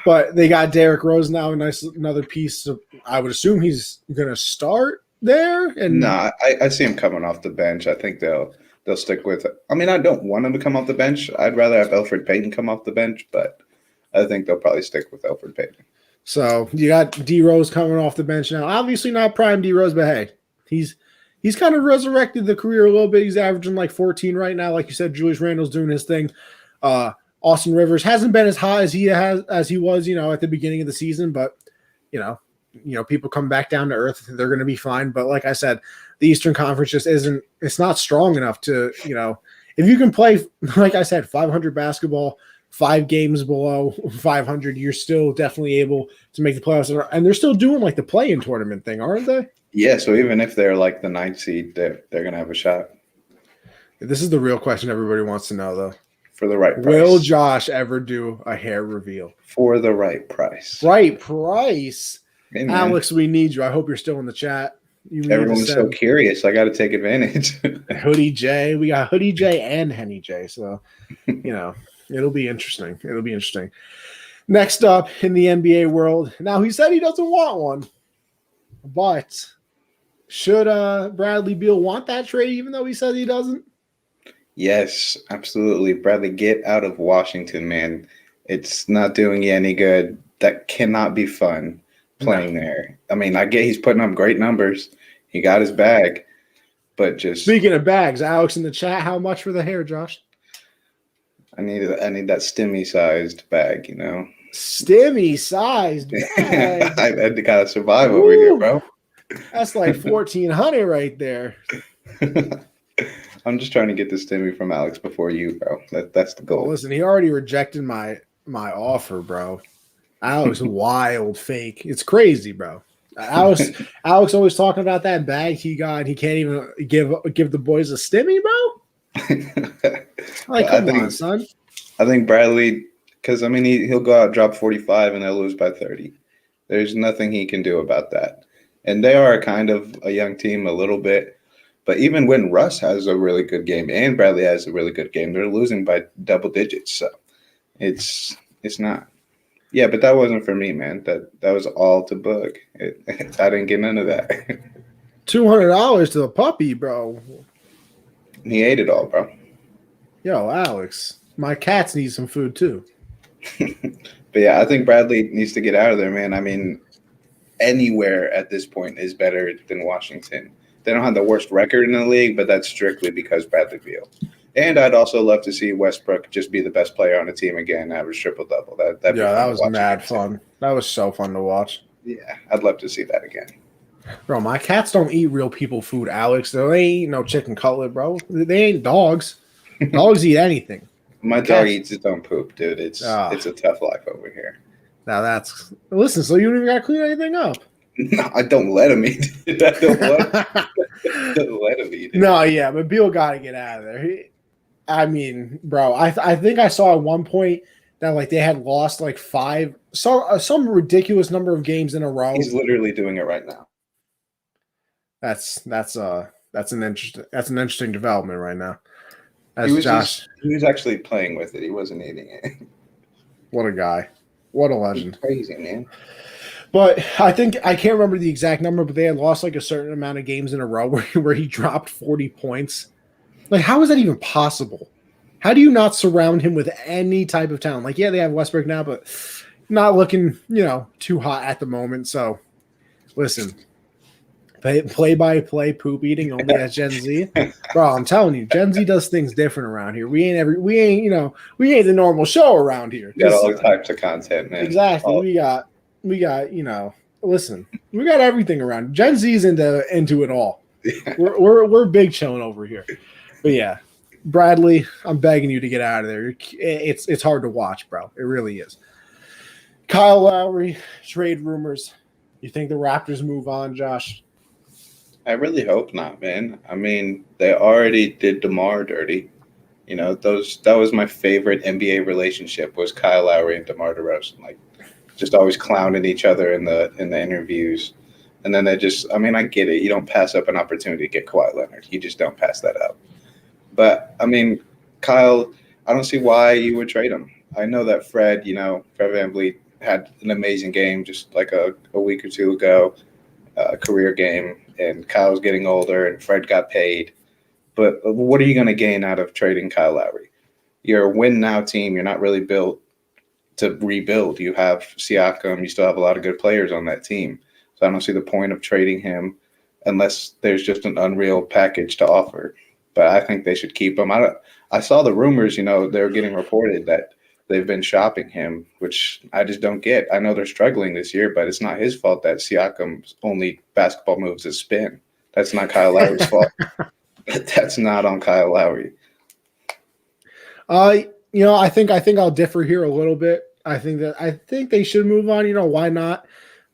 But they got Derrick Rose now, another piece. So I would assume he's going to start there. And No, I see him coming off the bench. I think they'll stick with it. I mean, I don't want him to come off the bench. I'd rather have Elfrid Payton come off the bench, but I think they'll probably stick with Elfrid Payton. So you got D Rose coming off the bench now. Obviously not prime D Rose, but hey, he's kind of resurrected the career a little bit. He's averaging like 14 right now. Like you said, Julius Randle's doing his thing. Austin Rivers hasn't been as high as he was, at the beginning of the season, but people come back down to earth. They're going to be fine. But like I said, the Eastern Conference just it's not strong enough to, if you can play, like I said, 500 basketball, 5 games below 500, you're still definitely able to make the playoffs. And they're still doing like the play-in tournament thing, aren't they? Yeah. So even if they're like the 9th seed, they're going to have a shot. This is the real question everybody wants to know, though. For the right price. Will Josh ever do a hair reveal? For the right price. Right price. Hey, Alex, we need you. I hope you're still in the chat. Everyone's so curious. I got to take advantage. Hoodie J. We got Hoodie J and Henny J. So, it'll be interesting. It'll be interesting. Next up in the NBA world. Now, he said he doesn't want one. But should Bradley Beal want that trade even though he said he doesn't? Yes, absolutely. Bradley, get out of Washington, man. It's not doing you any good. That cannot be fun playing there. I mean, I get he's putting up great numbers. He got his bag, but just speaking of bags, Alex in the chat, how much for the hair, Josh? I need that stimmy-sized bag, Stimmy-sized bag. I had to kind of survive over here, bro. That's like 1,400 right there. I'm just trying to get the stimmy from Alex before you, bro. That's the goal. Well, listen, he already rejected my offer, bro. Alex, wild fake. It's crazy, bro. Alex always talking about that bag he got. He can't even give the boys a stimmy, bro. Like, come on, son. I think Bradley, because I mean he'll go out, drop 45, and they'll lose by 30. There's nothing he can do about that. And they are kind of a young team a little bit. But even when Russ has a really good game and Bradley has a really good game, they're losing by double digits. So it's not. Yeah, but that wasn't for me, man. That was all to Boog. I didn't get none of that. $200 to the puppy, bro. He ate it all, bro. Yo, Alex, my cats need some food too. But yeah, I think Bradley needs to get out of there, man. I mean, anywhere at this point is better than Washington. They don't have the worst record in the league, but that's strictly because Bradley Beal. And I'd also love to see Westbrook just be the best player on the team again, average triple-double. That was mad fun. That was so fun to watch. Yeah, I'd love to see that again. Bro, my cats don't eat real people food, Alex. They ain't eat no chicken cutlet, bro. They ain't dogs. Dogs eat anything. My dog eats its own poop, dude. It's a tough life over here. Now listen, so you don't even got to clean anything up. No, I don't let him eat it. I don't let him eat it. No, yeah, but Beal got to get out of there. I mean, bro, I think I saw at one point that like they had lost like 5, some ridiculous number of games in a row. He's literally doing it right now. That's an interesting development right now. He was actually playing with it. He wasn't eating it. What a guy. What a legend. He's crazy, man. But I think I can't remember the exact number, but they had lost like a certain amount of games in a row where he dropped 40 points. Like, how is that even possible? How do you not surround him with any type of talent? Like, yeah, they have Westbrook now, but not looking, too hot at the moment. So, listen, play-by-play poop eating only as Gen Z. Bro, I'm telling you, Gen Z does things different around here. We ain't the normal show around here. We got all types of content, man. Exactly. We got, listen, we got everything around. Gen Z's into it all. Yeah. We're big chilling over here. But yeah, Bradley, I'm begging you to get out of there. It's hard to watch, bro. It really is. Kyle Lowry, trade rumors. You think the Raptors move on, Josh? I really hope not, man. I mean, they already did DeMar dirty. You know, that was my favorite NBA relationship was Kyle Lowry and DeMar DeRozan. Like, just always clowning each other in the interviews. And then they just, I mean, I get it. You don't pass up an opportunity to get Kawhi Leonard. You just don't pass that up. But I mean, Kyle, I don't see why you would trade him. I know that Fred VanVleet had an amazing game just like a week or two ago, career game, and Kyle's getting older and Fred got paid. But what are you going to gain out of trading Kyle Lowry? You're a win now team. You're not really built to rebuild. You have Siakam. You still have a lot of good players on that team. So I don't see the point of trading him unless there's just an unreal package to offer. But I think they should keep him. I saw the rumors, they're getting reported that they've been shopping him, which I just don't get. I know they're struggling this year, but it's not his fault that Siakam's only basketball moves is spin. That's not Kyle Lowry's fault. That's not on Kyle Lowry. I think I'll differ here a little bit. I think they should move on. Why not?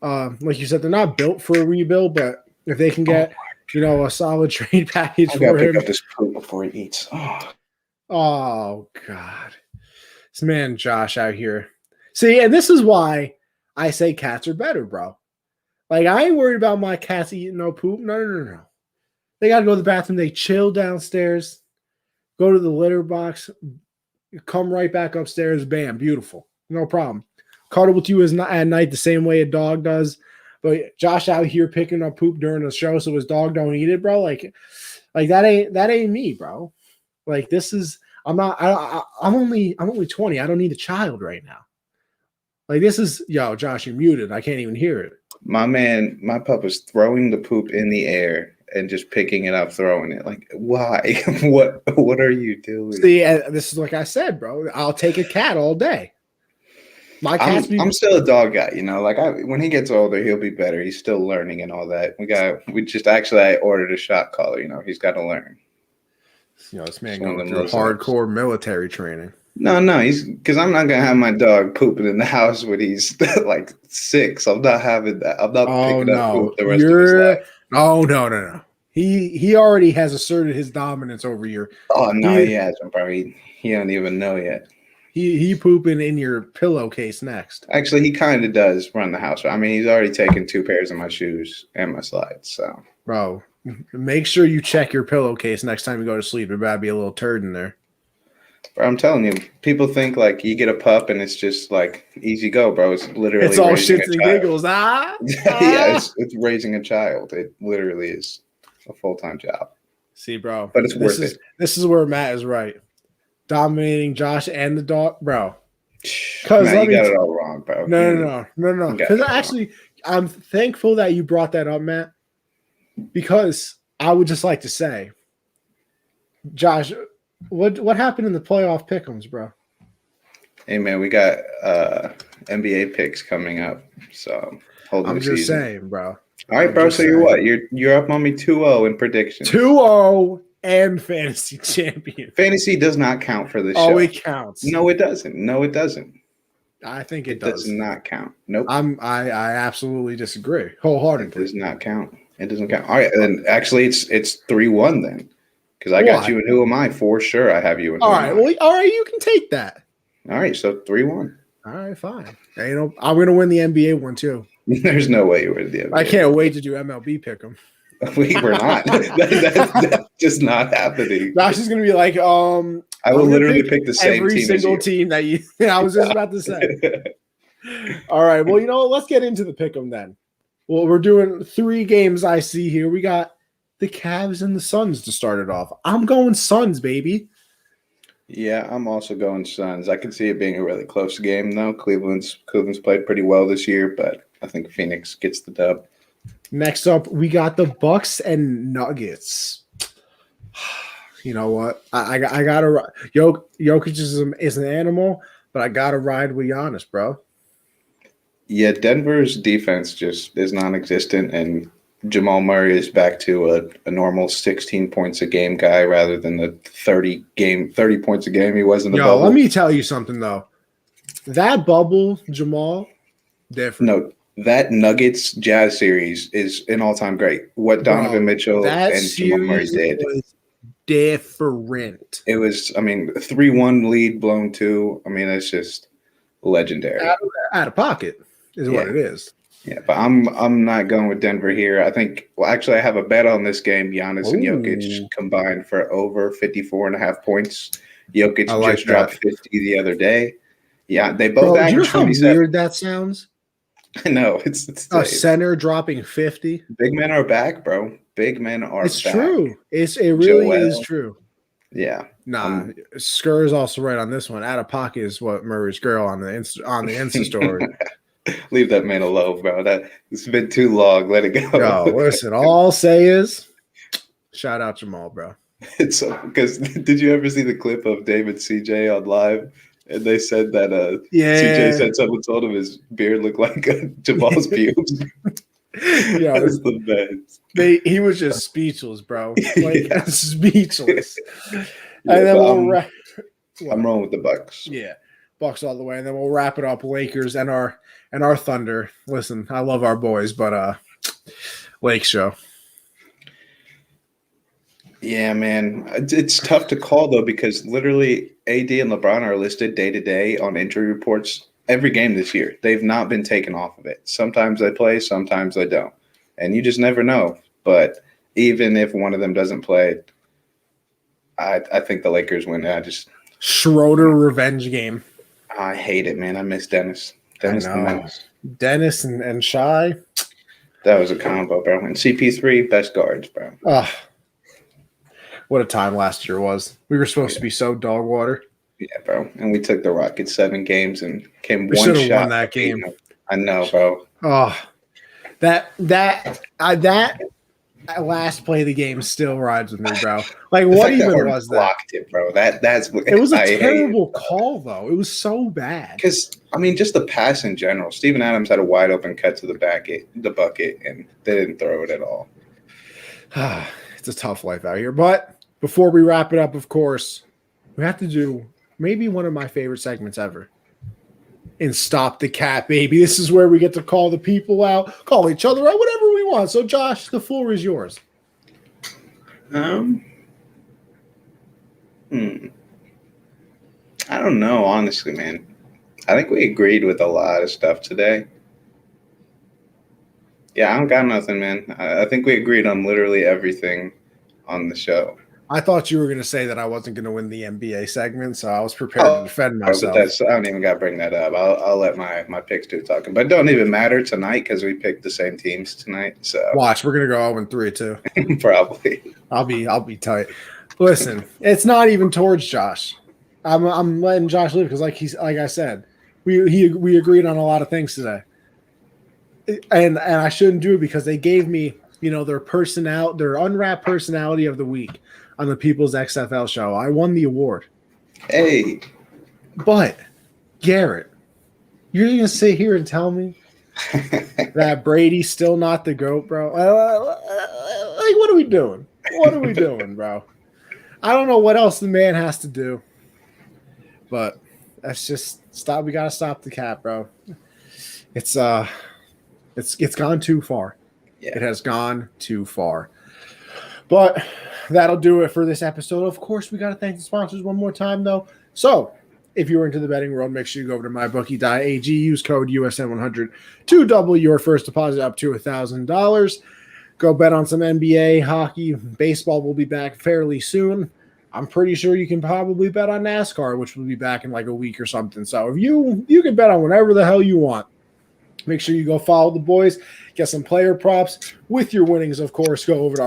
Like you said, they're not built for a rebuild, but if they can get a solid trade package for him. Pick up this poop before he eats. Oh God, this man Josh out here. See, and this is why I say cats are better, bro. Like, I ain't worried about my cats eating no poop. No. They got to go to the bathroom. They chill downstairs, go to the litter box, come right back upstairs. Bam, beautiful. No problem. Cuddle with you at night the same way a dog does. But Josh out here picking up poop during the show so his dog don't eat it, bro. Like that ain't me, bro. Like, this is I'm only 20. I don't need a child right now. Like, this is Josh, you're muted. I can't even hear it. My pup was throwing the poop in the air and just picking it up, throwing it. Like, why? What are you doing? See, this is like I said, bro. I'll take a cat all day. My cat's I'm still a dog guy, Like, when he gets older, he'll be better. He's still learning and all that. I ordered a shot collar. He's got to learn. This man going through hardcore military training. No, because I'm not gonna have my dog pooping in the house when he's like 6. I'm not having that. I'm not picking up poop the rest of his life. Oh no. He already has asserted his dominance over your. Oh no, he hasn't. Probably he don't even know yet. He pooping in your pillowcase next. Actually, he kind of does run the house. I mean, he's already taken 2 pairs of my shoes and my slides. So, bro, make sure you check your pillowcase next time you go to sleep. There better be a little turd in there. Bro, I'm telling you, people think like you get a pup and it's just like easy go, bro. It's literally it's all shits and giggles. Yeah, it's raising a child. It literally is a full-time job. See, bro, but it's worth it. This is where Matt is right. Dominating Josh and the dog, bro. Because you got it all wrong, bro. No. Because actually, I'm thankful that you brought that up, Matt. Because I would just like to say, Josh, what happened in the playoff pick'ems, bro? Hey man, we got NBA picks coming up, so I'm just saying, bro. All right, bro. So you're up on me 2-0 in predictions. 2-0 and fantasy champion. Fantasy does not count for this show. Oh, it counts. No, it doesn't. I think it does. Does not count. Nope. I absolutely disagree wholeheartedly. It does not count. It doesn't count. All right, then actually it's 3-1 then. Because I got you and who am I? For sure I have you and who all right, you can take that. All right, so 3-1. All right, fine. I'm gonna win the NBA one too. There's no way you win the NBA. I can't wait to do MLB pick'em. We're not. That's just not happening. Josh is gonna be like, I will literally pick the same every team single team that you. I was just about to say. All right, well, let's get into the pick'em then. Well, we're doing 3 games. I see here. We got the Cavs and the Suns to start it off. I'm going Suns, baby. Yeah, I'm also going Suns. I can see it being a really close game, though. Cleveland's played pretty well this year, but I think Phoenix gets the dub. Next up, we got the Bucks and Nuggets. You know what? I gotta Jokic is an animal, but I gotta ride with Giannis, bro. Yeah, Denver's defense just is non-existent, and Jamal Murray is back to a normal 16 points a game guy rather than the 30 points a game he was in the bubble. Let me tell you something though. That bubble, Jamal, different. No, that Nuggets Jazz series is an all-time great. What Donovan Mitchell and Jamal Murray did. Was different. It was, I mean, 3-1 lead blown 2. I mean, it's just legendary. Out of pocket is what it is. Yeah, but I'm not going with Denver here. I think, well, actually, I have a bet on this game. Giannis and Jokic combined for over 54.5 points. Jokic just dropped 50 the other day. Yeah, they both averaged 27. Do you know how weird that sounds? I know. It's a center dropping 50. Big men are back, bro. Big men are it's back. True. It really is true. Yeah. Nah, Skur is also right on this one. Out of pocket is what Murray's girl on the Insta story. Leave that man alone, bro. It's been too long. Let it go. Yo, listen, all I'll say is shout out Jamal, bro. It's because did you ever see the clip of David CJ on live? And they said that CJ said someone told him his beard looked like Jamal's pubes. Yeah, that's the best. He was just speechless, bro. Like speechless. Yeah, and then I'm rolling with the Bucks. Yeah, Bucks all the way, and then we'll wrap it up. Lakers and our Thunder. Listen, I love our boys, but Lake show. Yeah, man. It's tough to call, though, because literally AD and LeBron are listed day to day on injury reports every game this year. They've not been taken off of it. Sometimes they play, sometimes they don't. And you just never know. But even if one of them doesn't play, I think the Lakers win. Schroeder revenge game. I hate it, man. I miss Dennis. Dennis the Menace. Dennis and Shy. That was a combo, bro. And CP3, best guards, bro. What a time last year was. We were supposed to be so dog water. Yeah, bro. And we took the Rockets 7 games and came we one shot. Won that game. I know, bro. Oh, that last play of the game still rides with me, bro. Like, what even was that? Blocked it, bro. That's it was a terrible call, though. It was so bad. Because I mean, just the pass in general. Steven Adams had a wide open cut to the bucket, and they didn't throw it at all. It's a tough life out here, but. Before we wrap it up, of course, we have to do maybe one of my favorite segments ever. And Stop the Cat, baby. This is where we get to call the people out, call each other out, whatever we want. So, Josh, the floor is yours. I don't know, honestly, man. I think we agreed with a lot of stuff today. Yeah, I don't got nothing, man. I think we agreed on literally everything on the show. I thought you were going to say that I wasn't going to win the NBA segment, so I was prepared to defend myself. But I don't even got to bring that up. I'll let my picks do talking. But it don't even matter tonight because we picked the same teams tonight. So watch, we're going to go 0-3 too. Probably. I'll be tight. Listen, it's not even towards Josh. I'm letting Josh live because like I said, we agreed on a lot of things today. And I shouldn't do it because they gave me, their unwrapped personality of the week on the People's XFL show. I won the award. Hey. But, Garrett, you're going to sit here and tell me that Brady's still not the GOAT, bro? Like, what are we doing? What are we doing, bro? I don't know what else the man has to do. But that's just stop. We got to stop the cat, bro. It's gone too far. Yeah. It has gone too far. But that'll do it for this episode. Of course, we got to thank the sponsors one more time, though. So, if you're into the betting world, make sure you go over to mybookie.ag. Use code USN100 to double your first deposit up to $1,000. Go bet on some NBA, hockey, baseball will be back fairly soon. I'm pretty sure you can probably bet on NASCAR, which will be back in like a week or something. So, if you can bet on whatever the hell you want. Make sure you go follow the boys, get some player props. With your winnings, of course, go over to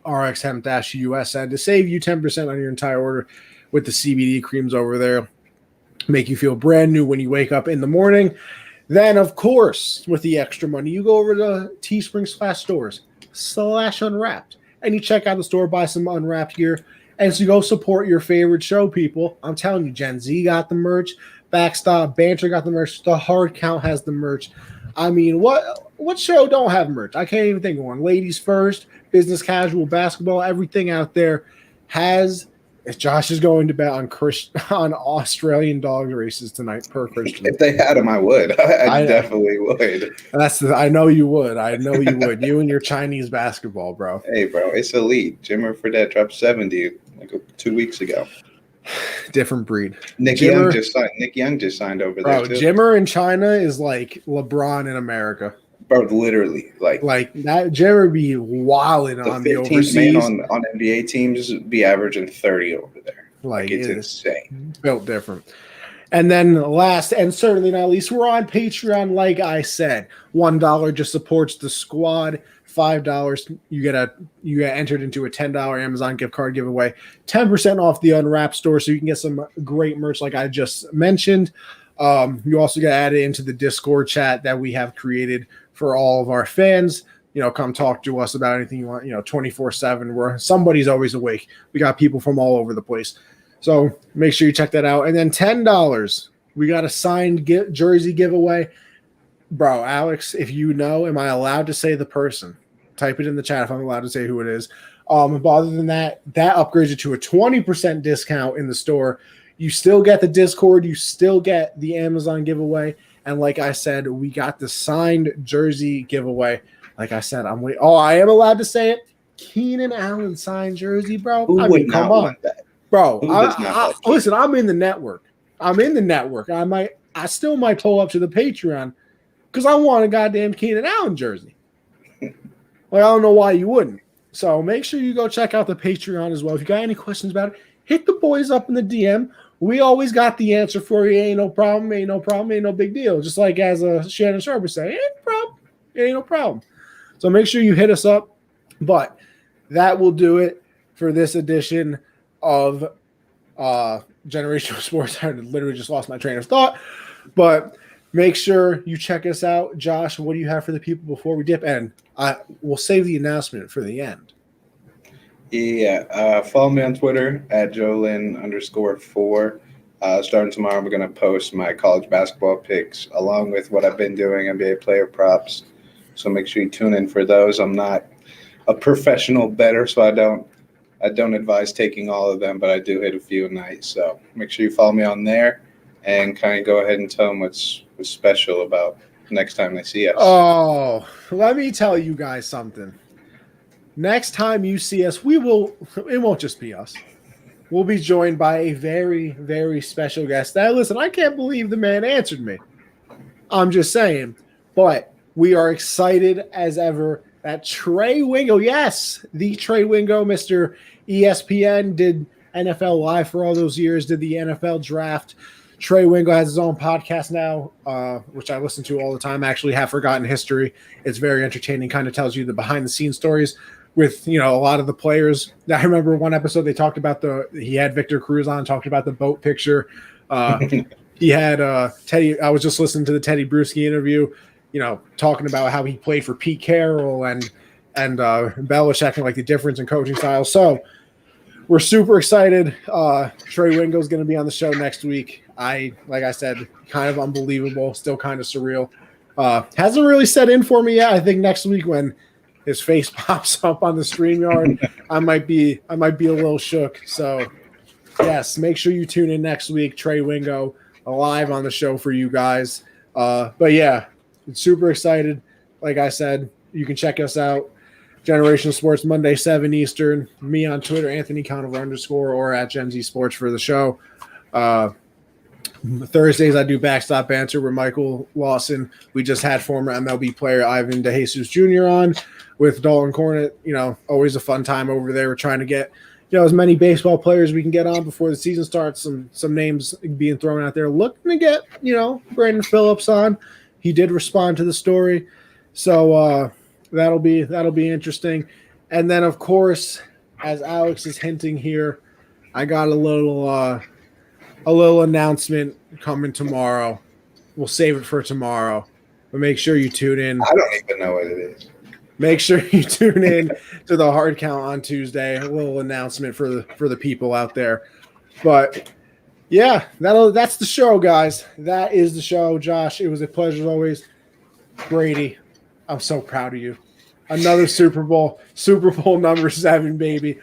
RxHemp-USN to save you 10% on your entire order with the CBD creams over there. Make you feel brand new when you wake up in the morning. Then, of course, with the extra money, you go over to Teespring/stores/unwrapped. And you check out the store, buy some unwrapped gear. And so you go support your favorite show, people. I'm telling you, Gen Z got the merch. Backstop, Banter got the merch. The Hard Count has the merch. I mean, what show don't have merch? I can't even think of one. Ladies First, Business Casual, Basketball, everything out there has If Josh is going to bet on on Australian dog races tonight per Christian. If they had them, I would. I definitely would. I know you would. I know you would. You and your Chinese basketball, bro. Hey, bro, it's elite. Jimmer Fredette dropped 70 like 2 weeks ago. Different breed. Nick Young just signed over there too. Jimmer in China is like LeBron in America. Bro, literally, like that. Jimmer be wilding on the overseas. Man on NBA teams be averaging 30 over there. Like it's insane. Built different. And then last and certainly not least, we're on Patreon. Like I said, $1 just supports the squad. $5 you get entered into a $10 Amazon gift card giveaway. 10% off the Unwrapped store, so you can get some great merch like I just mentioned. You also get added into the Discord chat that we have created for all of our fans. Come talk to us about anything you want, 24/7, where somebody's always awake. We got people from all over the place. So make sure you check that out. And then $10, we got a signed jersey giveaway. Bro, Alex, if you know, am I allowed to say the person? Type it in the chat if I'm allowed to say who it is. But other than that upgrades it to a 20% discount in the store. You still get the Discord. You still get the Amazon giveaway. And like I said, we got the signed jersey giveaway. Like I said, I am allowed to say it. Keenan Allen signed jersey, bro. Come on, that? Bro. Listen, I'm in the network. I still might pull up to the Patreon because I want a goddamn Keenan Allen jersey. I don't know why you wouldn't. So make sure you go check out the Patreon as well. If you got any questions about it, hit the boys up in the DM. We always got the answer for you. Ain't no problem. Ain't no big deal. Just like as Shannon Sharp would say, ain't no problem. Ain't no problem. So make sure you hit us up. But that will do it for this edition of Generational Sports. I literally just lost my train of thought. But make sure you check us out. Josh, what do you have for the people before we dip? And we'll save the announcement for the end. Yeah, follow me on Twitter at Jolin_4. Starting tomorrow, we're going to post my college basketball picks along with what I've been doing, NBA player props. So make sure you tune in for those. I'm not a professional bettor, so I don't advise taking all of them, but I do hit a few a night. So make sure you follow me on there and kind of go ahead and tell them what's special about next time they see us. Oh, let me tell you guys something. Next time you see us, it won't just be us. We'll be joined by a very, very special guest. Now, listen, I can't believe the man answered me. I'm just saying. But we are excited as ever that Trey Wingo, yes, the Trey Wingo, Mr. ESPN, did NFL Live for all those years, did the NFL Draft. Trey Wingo has his own podcast now, which I listen to all the time. I actually have Forgotten History. It's very entertaining, kind of tells you the behind-the-scenes stories with, a lot of the players. I remember one episode they talked about he had Victor Cruz on, talked about the boat picture. He had Teddy. I was just listening to the Teddy Bruschi interview, talking about how he played for Pete Carroll and Belichick and like the difference in coaching styles. So we're super excited. Trey Wingo is going to be on the show next week. Like I said, kind of unbelievable, still kind of surreal. Hasn't really set in for me yet. I think next week when his face pops up on the StreamYard, I might be a little shook. So yes, make sure you tune in next week. Trey Wingo live on the show for you guys. But yeah, super excited. Like I said, you can check us out. Generational Sports Monday, 7 Eastern. Me on Twitter, Anthony Conover _ or at Gen Z Sports for the show. Thursdays I do Backstop Banter with Michael Lawson. We just had former MLB player Ivan DeJesus Jr. on with Dalton Cornett. Always a fun time over there. We're trying to get as many baseball players we can get on before the season starts. Some names being thrown out there. Looking to get Brandon Phillips on. He did respond to the story, so that'll be interesting. And then of course, as Alex is hinting here, I got a little announcement coming tomorrow. We'll save it for tomorrow, but make sure you tune in. I don't even know what it is. Make sure you tune in to the hard count on Tuesday. A little announcement for the people out there. But yeah, that's the show, guys. That is the show. Josh, it was a pleasure as always. Brady, I'm so proud of you. Another Super Bowl number 7, baby.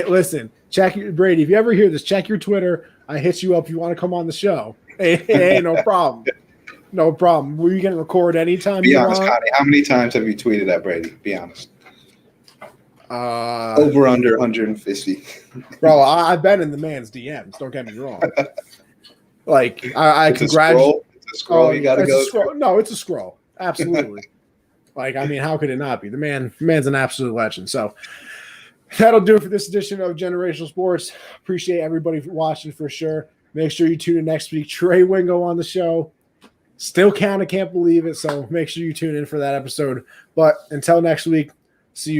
Listen, Brady, if you ever hear this, check your Twitter. I hit you up if you want to come on the show. Hey, no problem. No problem. We can record anytime Be you honest, want. Connie. How many times have you tweeted at Brady? Be honest. Over under 150. Bro, I've been in the man's DMs. Don't get me wrong. Like I It's congratulate. a scroll you got to go through. No, it's a scroll. Absolutely. Like, I mean, how could it not be? The man's an absolute legend. So that'll do it for this edition of Generational Sports. Appreciate everybody for watching for sure. Make sure you tune in next week. Trey Wingo on the show. Still can't believe it. So make sure you tune in for that episode. But until next week, see you guys.